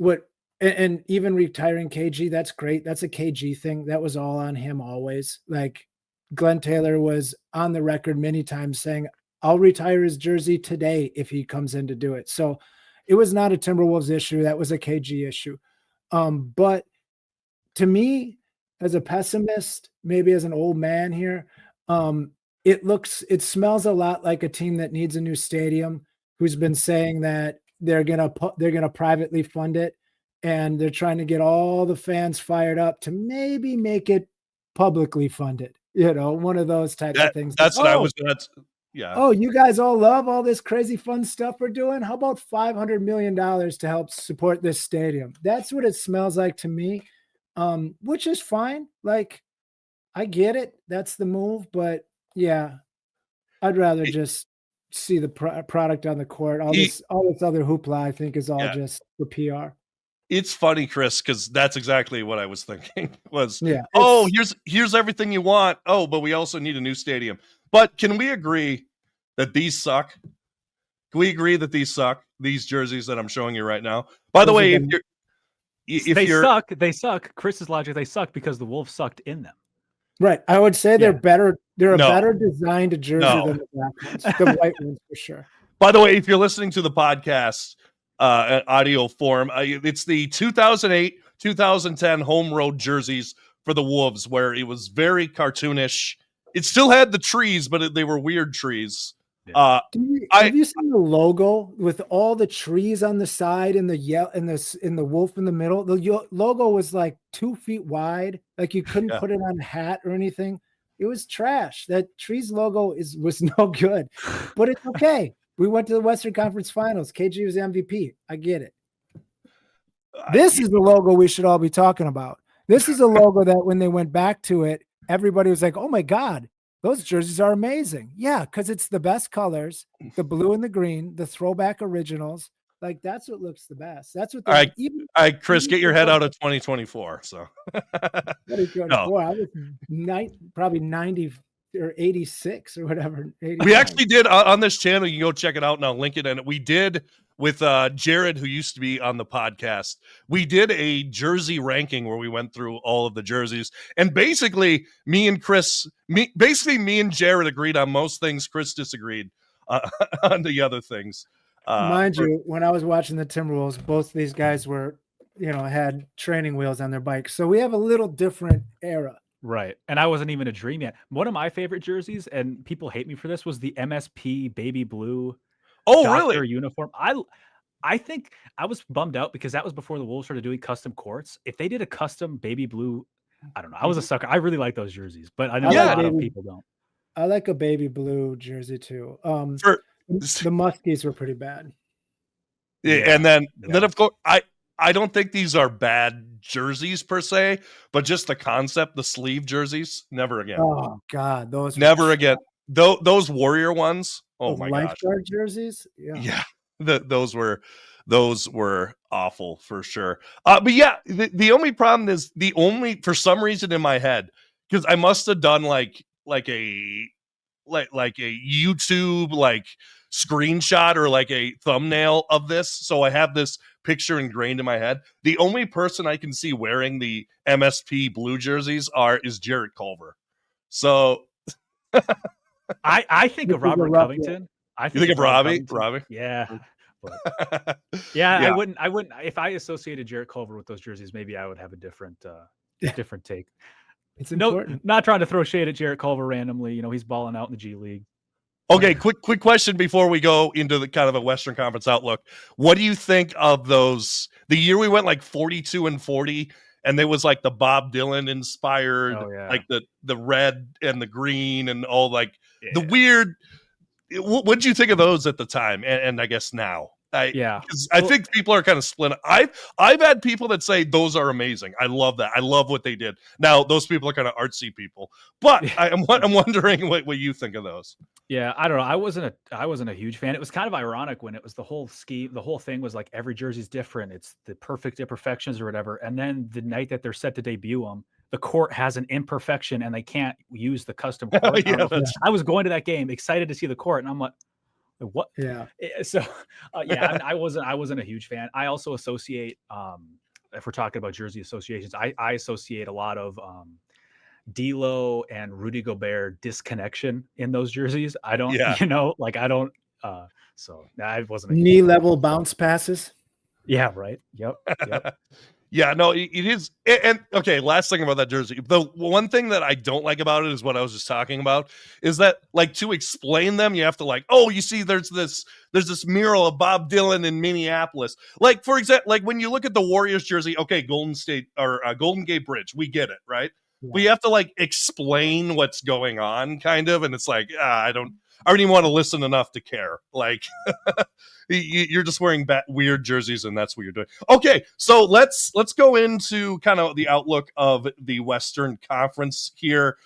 and even retiring KG, that's great. That's a KG thing. That was all on him always. Like, Glenn Taylor was on the record many times saying, I'll retire his jersey today if he comes in to do it. So it was not a Timberwolves issue. That was a KG issue. But to me, as a pessimist, maybe as an old man here, it smells a lot like a team that needs a new stadium, who's been saying that they're gonna privately fund it, and they're trying to get all the fans fired up to maybe make it publicly funded. One of those types of things. That's what I was gonna. Yeah. Oh, you guys all love all this crazy fun stuff we're doing? How about $500 million to help support this stadium? That's what it smells like to me, which is fine. Like, I get it. That's the move. But, yeah, I'd rather just see the product on the court. All this other hoopla, I think, is all just for PR. It's funny, Chris, because that's exactly what I was thinking was, here's everything you want. Oh, but we also need a new stadium. But can we agree that these suck? Can we agree that these suck? These jerseys that I'm showing you right now. By the way, they suck. Chris's logic, they suck because the Wolves sucked in them. Right. I would say they're better. They're a better designed jersey than the black ones, the white ones for sure. By the way, if you're listening to the podcast audio form, it's the 2008, 2010 home road jerseys for the Wolves, where it was very cartoonish. It still had the trees, but they were weird trees. Yeah. Have you seen the logo with all the trees on the side and the wolf in the middle? The logo was like 2 feet wide. Like you couldn't put it on a hat or anything. It was trash. That trees logo was no good, but it's okay. We went to the Western Conference Finals. KG was the MVP. I get it. This is the logo we should all be talking about. This is a logo that when they went back to it, everybody was like, oh my God, those jerseys are amazing. Yeah, because it's the best colors, the blue and the green, the throwback originals. Like, that's what looks the best. That's what all right, Chris, get your head out of 2024. So 2024. No. I was probably 90 or 86 or whatever. 89. We actually did on this channel. You can go check it out and I'll link it. And we did with Jared, who used to be on the podcast. We did a jersey ranking where we went through all of the jerseys, and basically me and Jared agreed on most things. Chris disagreed on the other things. Mind you, when I was watching the Timberwolves, both these guys were, had training wheels on their bikes. So we have a little different era. Right. And I wasn't even a dream yet. One of my favorite jerseys, and people hate me for this, was the MSP baby blue. Really? Uniform. I think I was bummed out because that was before the Wolves started doing custom courts. If they did a custom baby blue, I don't know. I was a sucker. I really like those jerseys, but I know a lot of people don't. I like a baby blue jersey too. The Muskies were pretty bad. Yeah, and then of course I don't think these are bad jerseys per se, but just the concept, the sleeve jerseys, never again. Oh God, those never again. Those Warrior ones. Oh my gosh. Lifeguard jerseys. Yeah. Those were awful for sure. But yeah, the only problem is for some reason in my head, because I must have done like a YouTube screenshot or like a thumbnail of this, so I have this picture ingrained in my head. The only person I can see wearing the MSP blue jerseys is Jarrett Culver. So I think of Robert Covington. You think of Robbie? Yeah. But, yeah, I wouldn't if I associated Jarrett Culver with those jerseys, maybe I would have a different take. It's important. Not trying to throw shade at Jarrett Culver randomly. He's balling out in the G League. Okay, quick question before we go into the kind of a Western Conference outlook. What do you think of those? The year we went like 42-40, and there was like the Bob Dylan inspired, like the red and the green and all the weird. What did you think of those at the time? And I guess now. I think people are kind of split. I've had people that say those are amazing. I love that. I love what they did. Now those people are kind of artsy people, but I'm wondering what you think of those. Yeah, I don't know. I wasn't a huge fan. It was kind of ironic when it was the whole scheme. The whole thing was like every jersey's different. It's the perfect imperfections or whatever. And then the night that they're set to debut them, the court has an imperfection and they can't use the custom court. I was going to that game excited to see the court, and I'm like, what? Yeah. So, I wasn't a huge fan. I also associate, if we're talking about jersey associations, I associate a lot of D'Lo and Rudy Gobert disconnection in those jerseys. I don't, so I wasn't knee level bounce passes. Yeah. Right. Yep. Yeah, no, it is. And okay, last thing about that jersey. The one thing that I don't like about it is what I was just talking about is that, like, to explain them, you have to, like, oh, you see, there's this mural of Bob Dylan in Minneapolis. Like, for example, like when you look at the Warriors jersey, okay, Golden State or Golden Gate Bridge, we get it, right? Yeah. But you have to, like, explain what's going on, kind of, and it's like, I don't even want to listen enough to care. Like, you're just wearing weird jerseys, and that's what you're doing. Okay, so let's go into kind of the outlook of the Western Conference here.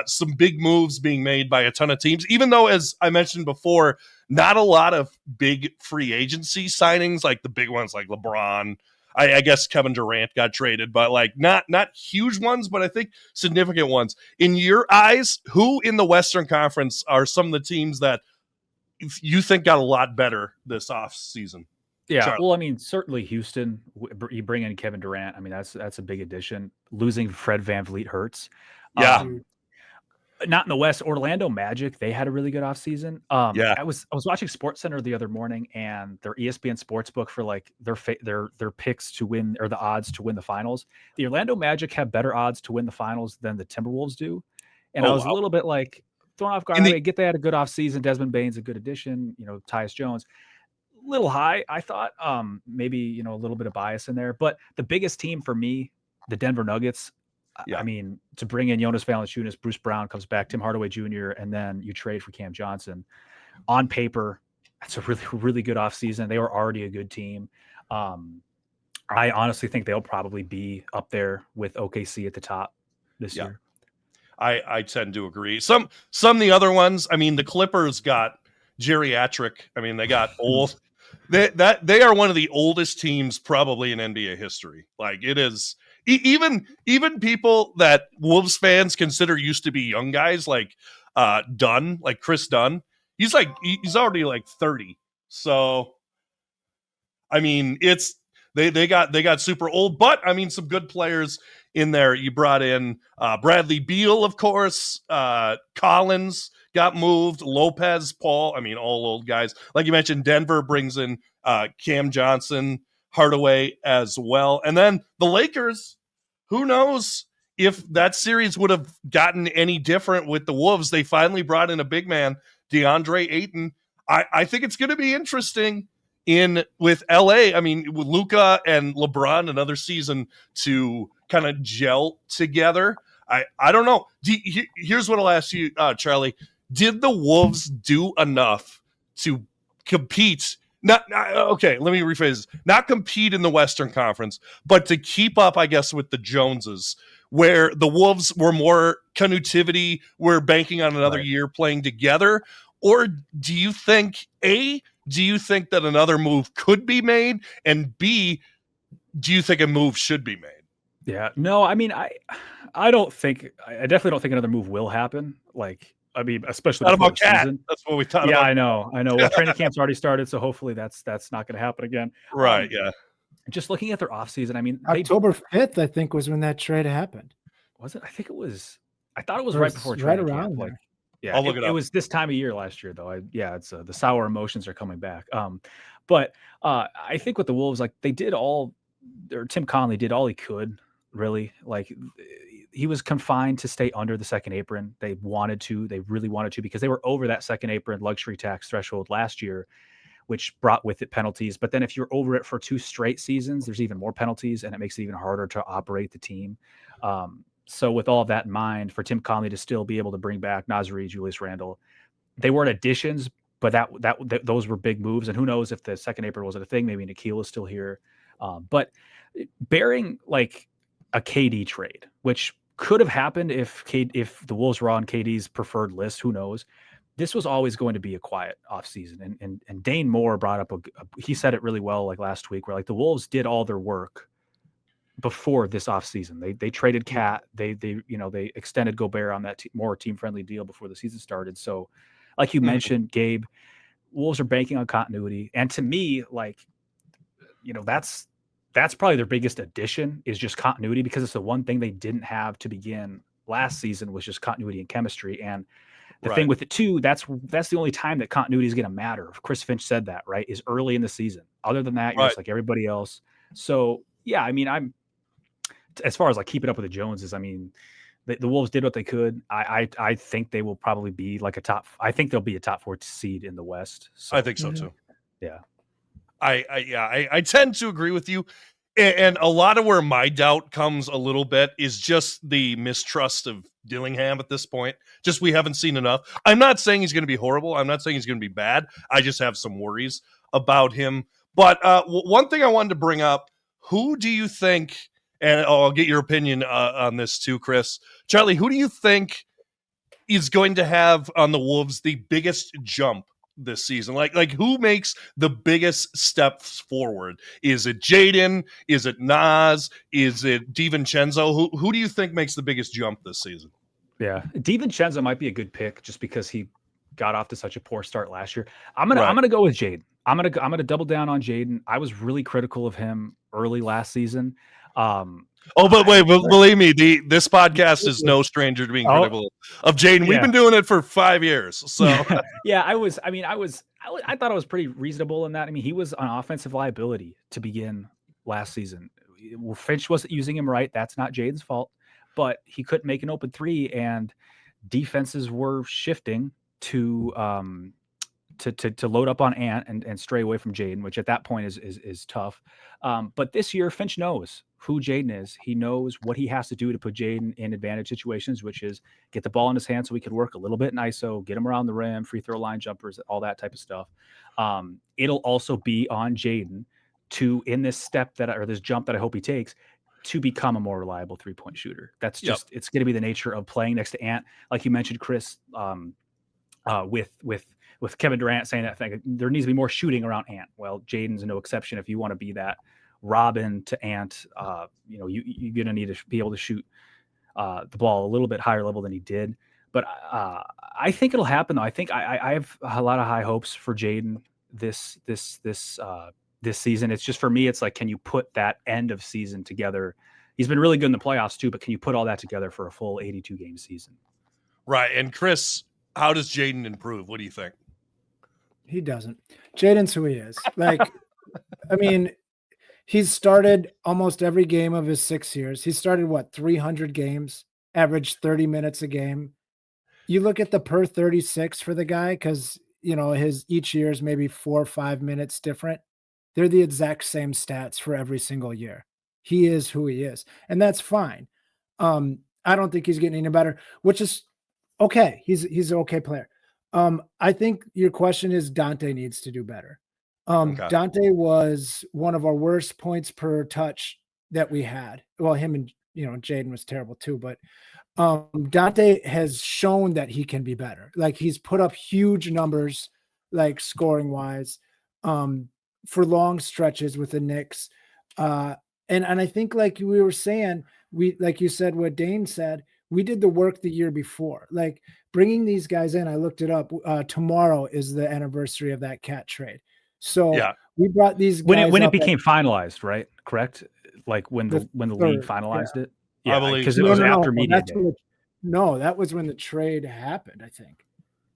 Some big moves being made by a ton of teams, even though, as I mentioned before, not a lot of big free agency signings, like the big ones like LeBron. I guess Kevin Durant got traded, but like not huge ones, but I think significant ones. In your eyes, who in the Western Conference are some of the teams that you think got a lot better this offseason? Yeah, Charlie? well, I mean, certainly Houston. You bring in Kevin Durant. I mean, that's a big addition. Losing Fred VanVleet hurts. Yeah. Not in the West. Orlando Magic, they had a really good offseason. Yeah. I was watching SportsCenter the other morning, and their ESPN Sportsbook for like their picks to win, or the odds to win the finals. The Orlando Magic have better odds to win the finals than the Timberwolves do, and I was a little bit like thrown off guard. I get they had a good offseason. Desmond Bane's a good addition. Tyus Jones, little high, I thought. Maybe a little bit of bias in there, but the biggest team for me, the Denver Nuggets. Yeah. I mean, to bring in Jonas Valanciunas, Bruce Brown comes back, Tim Hardaway Jr., and then you trade for Cam Johnson. On paper, that's a really, really good offseason. They were already a good team. I honestly think they'll probably be up there with OKC at the top this year. I tend to agree. Some of the other ones, I mean, the Clippers got geriatric. I mean, they got old. They are one of the oldest teams probably in NBA history. Like, it is. Even people that Wolves fans consider used to be young guys, like Dunn, like Chris Dunn, he's already like 30. So, I mean, it's they got super old, but I mean, some good players in there. You brought in Bradley Beal, of course. Collins got moved. Lopez, Paul. I mean, all old guys. Like you mentioned, Denver brings in Cam Johnson, Hardaway as well. And then the Lakers, who knows if that series would have gotten any different with the Wolves. They finally brought in a big man, DeAndre Ayton. I think it's going to be interesting with LA. I mean, with Luka and LeBron, another season to kind of gel together. I don't know. Here's what I'll ask you, Charlie. Did the Wolves do enough to compete? Okay, let me rephrase this. Not compete in the Western Conference, but to keep up, I guess, with the Joneses, where the Wolves were more connectivity, we're banking on another year playing together? Or do you think, A, that another move could be made? And B, do you think a move should be made? Yeah, no, I mean, I definitely don't think another move will happen. Like, I mean, especially not before about the season. That's what we thought about. Yeah, I know. Well, training camp's already started, so hopefully that's not going to happen again. Right, yeah. Just looking at their offseason, I mean, October 5th, I think, was when that trade happened. Was it? I thought it was right before training camp. Like, yeah, I'll look it up. It was this time of year last year, though. It's the sour emotions are coming back. But I think with the Wolves, like Tim Conley did all he could, really. Like, he was confined to stay under the second apron. They really wanted to, because they were over that second apron luxury tax threshold last year, which brought with it penalties. But then if you're over it for 2 straight seasons, there's even more penalties, and it makes it even harder to operate the team. So with all of that in mind, for Tim Conley to still be able to bring back Nasri, Julius Randle, they weren't additions, but those were big moves. And who knows if the second apron wasn't a thing? Maybe Nikhil is still here. But bearing like a KD trade, which could have happened if the Wolves were on KD's preferred list, who knows? This was always going to be a quiet offseason. And Dane Moore brought up he said it really well, like last week, where like the Wolves did all their work before this offseason. They traded Cat. They extended Gobert on that more team-friendly deal before the season started. So like you mentioned, Gabe, Wolves are banking on continuity. And to me, like, that's probably their biggest addition, is just continuity, because it's the one thing they didn't have to begin last season, was just continuity and chemistry. And the thing with it too, that's the only time that continuity is going to matter. Chris Finch said that, right, is early in the season. Other than that, you're just like everybody else. So yeah, I mean, as far as like keeping up with the Joneses, I mean, the Wolves did what they could. I think they will probably be like I think they'll be a top 4 seed in the West. So, I think so too. Yeah. I tend to agree with you. And a lot of where my doubt comes a little bit is just the mistrust of Dillingham at this point. Just we haven't seen enough. I'm not saying he's going to be horrible. I'm not saying he's going to be bad. I just have some worries about him. But one thing I wanted to bring up, who do you think, and I'll get your opinion on this too, Chris. Charlie, who do you think is going to have on the Wolves the biggest jump this season? Like who makes the biggest steps forward? Is it Jaden? Is it Nas? Is it DiVincenzo? Who do you think makes the biggest jump this season? Yeah, DiVincenzo might be a good pick just because he got off to such a poor start last year. I'm gonna go with Jaden. I'm gonna double down on Jaden. I was really critical of him early last season. But believe me, this podcast is no stranger to being critical of Jaden. We've been doing it for 5 years. So yeah, I thought I was pretty reasonable in that. I mean, he was an offensive liability to begin last season. Finch wasn't using him right. That's not Jaden's fault, but he couldn't make an open three, and defenses were shifting to load up on Ant and stray away from Jaden, which at that point is tough. But this year, Finch knows who Jaden is. He knows what he has to do to put Jaden in advantage situations, which is get the ball in his hand so he can work a little bit in ISO, get him around the rim, free throw line jumpers, all that type of stuff. It'll also be on Jaden to, in this this jump that I hope he takes, to become a more reliable 3-point shooter. That's just, it's going to be the nature of playing next to Ant. Like you mentioned, Chris, with Kevin Durant saying that thing, there needs to be more shooting around Ant. Well, Jaden's no exception. If you want to be that Robin to Ant, you're going to need to be able to shoot the ball a little bit higher level than he did. But I think it'll happen, though. I think I have a lot of high hopes for Jaden this season. It's just, for me, it's like, can you put that end of season together? He's been really good in the playoffs too, but can you put all that together for a full 82 game season? Right. And Chris, how does Jaden improve? What do you think? He doesn't. Jaden's who he is. Like, I mean, he's started almost every game of his 6 years. He started 300 games, averaged 30 minutes a game. You look at the per 36 for the guy, because his each year is maybe 4 or 5 minutes different. They're the exact same stats for every single year. He is who he is, and that's fine. I don't think he's getting any better, which is okay. He's an okay player. I think your question is Dante needs to do better. Okay. Dante was one of our worst points per touch that we had. Well, him and Jaden was terrible too, but Dante has shown that he can be better. Like, he's put up huge numbers, like scoring wise, for long stretches with the Knicks. And I think, like we were saying, like you said, what Dane said, we did the work the year before, like bringing these guys in. I looked it up. Tomorrow is the anniversary of that cat trade. So we brought these guys when it became finalized, right? Correct. Like when the league finalized it. Yeah, I believe because it was after media day. That was when the trade happened, I think.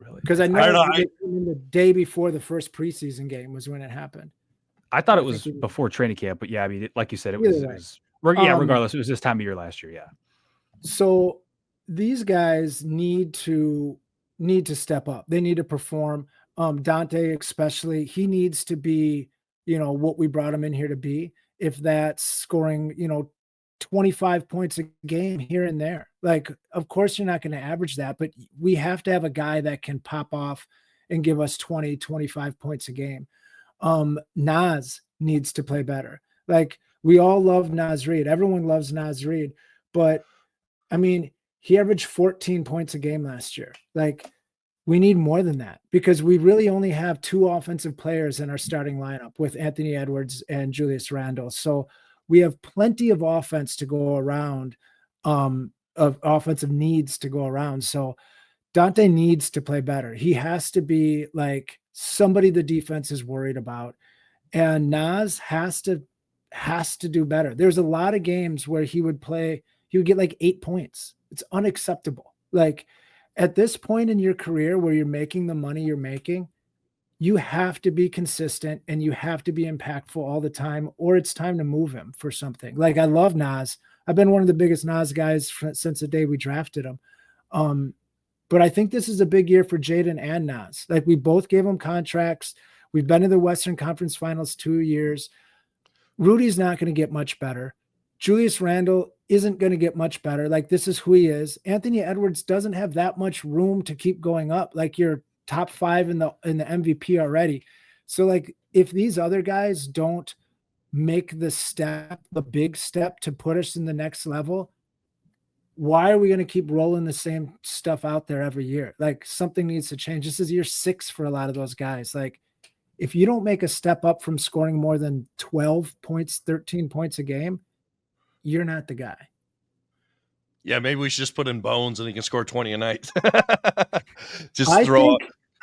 Really? Because I know the day before the first preseason game was when it happened. I thought it was before training camp, but yeah, I mean, like you said, it was regardless, it was this time of year last year. Yeah. So these guys need to step up. They need to perform. Dante, especially, he needs to be, what we brought him in here to be. If that's scoring, 25 points a game here and there, like, of course you're not going to average that, but we have to have a guy that can pop off and give us 20, 25 points a game. Nas needs to play better. Like, we all love Nas Reed. Everyone loves Nas Reed, but I mean, he averaged 14 points a game last year. Like, we need more than that, because we really only have 2 offensive players in our starting lineup with Anthony Edwards and Julius Randle. So we have plenty of offense to go around, of offensive needs to go around. So Dante needs to play better. He has to be like somebody the defense is worried about. And Nas has to do better. There's a lot of games where he would get like 8 points. It's unacceptable. Like, at this point in your career where you're making the money you're making, you have to be consistent and you have to be impactful all the time, or it's time to move him for something. Like, I love Nas. I've been one of the biggest Nas guys since the day we drafted him. But I think this is a big year for Jaden and Nas. Like, we both gave them contracts. We've been to the Western Conference Finals 2 years. Rudy's not going to get much better. Julius Randle isn't going to get much better. Like, this is who he is. Anthony Edwards doesn't have that much room to keep going up. Like, you're top 5 in the MVP already. So, like, if these other guys don't make the big step to put us in the next level, why are we going to keep rolling the same stuff out there every year? Like, something needs to change. This is year 6 for a lot of those guys. Like, if you don't make a step up from scoring more than 12 points, 13 points a game, you're not the guy. Yeah, maybe we should just put in Bones and he can score 20 a night.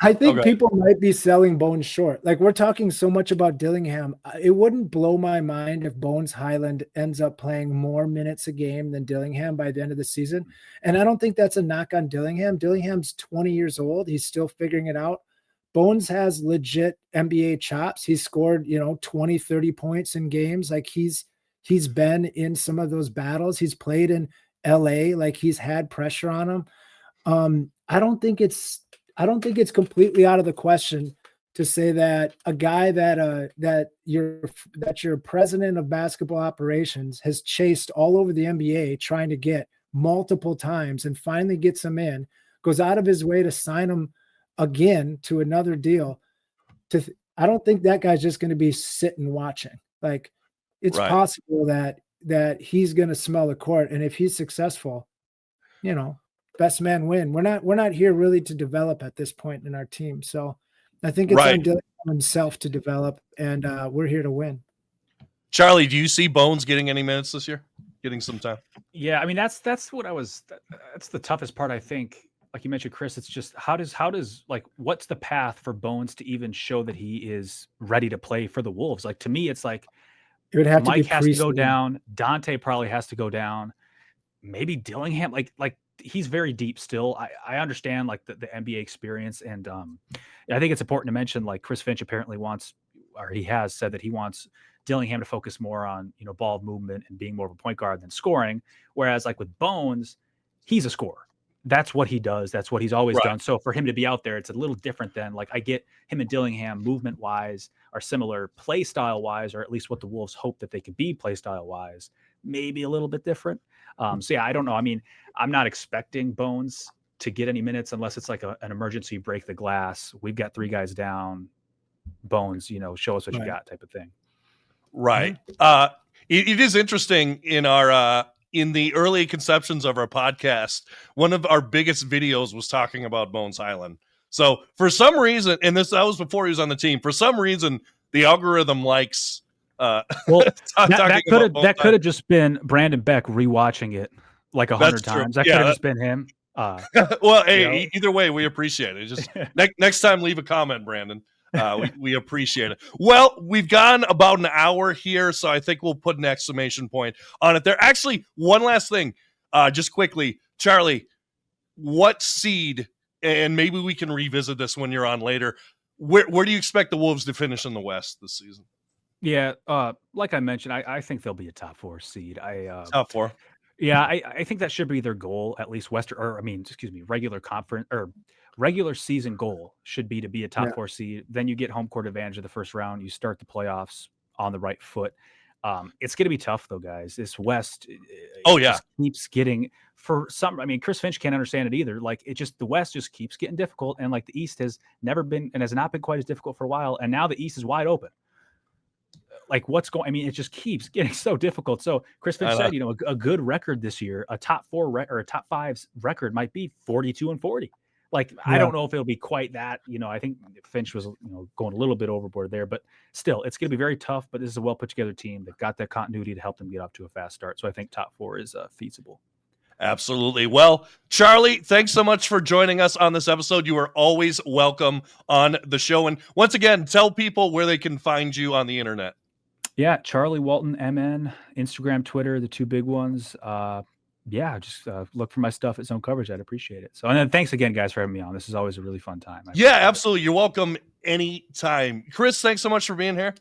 I think people might be selling Bones short. Like, we're talking so much about Dillingham. It wouldn't blow my mind if Bones Highland ends up playing more minutes a game than Dillingham by the end of the season. And I don't think that's a knock on Dillingham. Dillingham's 20 years old. He's still figuring it out. Bones has legit NBA chops. He's scored, 20, 30 points in games. Like, he's been in some of those battles. He's played in LA. Like, he's had pressure on him. I don't think it's completely out of the question to say that a guy that your president of basketball operations has chased all over the NBA trying to get multiple times and finally gets him in, goes out of his way to sign him again to another deal. I don't think that guy's just going to be sitting watching. Like, it's possible that he's going to smell the court, and if he's successful, best man win. We're not here really to develop at this point in our team. So I think it's on Dillingham himself to develop, and we're here to win. Charlie, do you see Bones getting any minutes this year? Getting some time? Yeah, I mean, that's the toughest part, I think. Like you mentioned, Chris, it's just how does like, what's the path for Bones to even show that he is ready to play for the Wolves? Like, to me, it's like it would have Mike to be has to go down. Dante probably has to go down. Maybe Dillingham, like he's very deep still. I understand like the NBA experience. And I think it's important to mention, like, Chris Finch apparently wants, or he has said that he wants Dillingham to focus more on, ball movement and being more of a point guard than scoring. Whereas like with Bones, he's a scorer. That's what he does. That's what he's always done. So for him to be out there, it's a little different than, like, I get him and Dillingham movement wise are similar, play style wise, or at least what the Wolves hope that they could be play style wise, maybe a little bit different. So yeah, I don't know. I mean, I'm not expecting Bones to get any minutes unless it's like an emergency break the glass. We've got 3 guys down. Bones, show us what you got type of thing. Right. It is interesting in our in the early conceptions of our podcast, one of our biggest videos was talking about Bones Highland. So for some reason, and that was before he was on the team, for some reason, the algorithm likes. Well, that could have just been Brandon Beck rewatching it like 100 times. That could have just been him. Well, hey, either way, we appreciate it. Just next time, leave a comment, Brandon. We appreciate it. Well, we've gone about an hour here, so I think we'll put an exclamation point on it there. Actually, one last thing, just quickly, Charlie, what seed, and maybe we can revisit this when you're on later, where do you expect the Wolves to finish in the West this season? Yeah, like I mentioned, I think they'll be a top 4 seed. Top 4. Yeah, I think that should be their goal, at least regular season goal should be to be a top 4 seed. Then you get home court advantage of the first round. You start the playoffs on the right foot. It's going to be tough though, guys. This West, just keeps getting, for some, I mean, Chris Finch can't understand it either. Like, the West just keeps getting difficult. And like, the East has never been, and has not been quite as difficult for a while. And now the East is wide open. Like, it just keeps getting so difficult. So Chris Finch said, a good record this year, a top 4 or a top 5 record might be 42-40. Like, I don't know if it'll be quite that, I think Finch was, going a little bit overboard there, but still, it's going to be very tough. But this is a well put together team. They've got that continuity to help them get off to a fast start. So I think top 4 is feasible. Absolutely. Well, Charlie, thanks so much for joining us on this episode. You are always welcome on the show. And once again, tell people where they can find you on the internet. Yeah, Charlie Walton, MN, Instagram, Twitter, the 2 big ones. yeah, just look for my stuff at Zone Coverage. I'd appreciate it. So, and then thanks again, guys, for having me on. This is always a really fun time. Yeah, absolutely. You're welcome anytime. Chris, thanks so much for being here.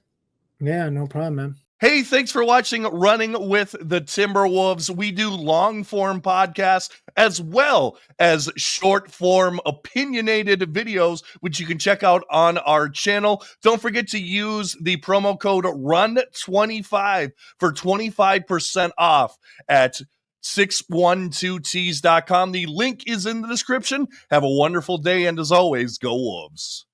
Yeah, no problem, man. Hey, thanks for watching Running with the Timberwolves. We do long-form podcasts as well as short-form opinionated videos, which you can check out on our channel. Don't forget to use the promo code RUN25 for 25% off at 612tees.com. The link is in the description. Have a wonderful day, and as always, go Wolves.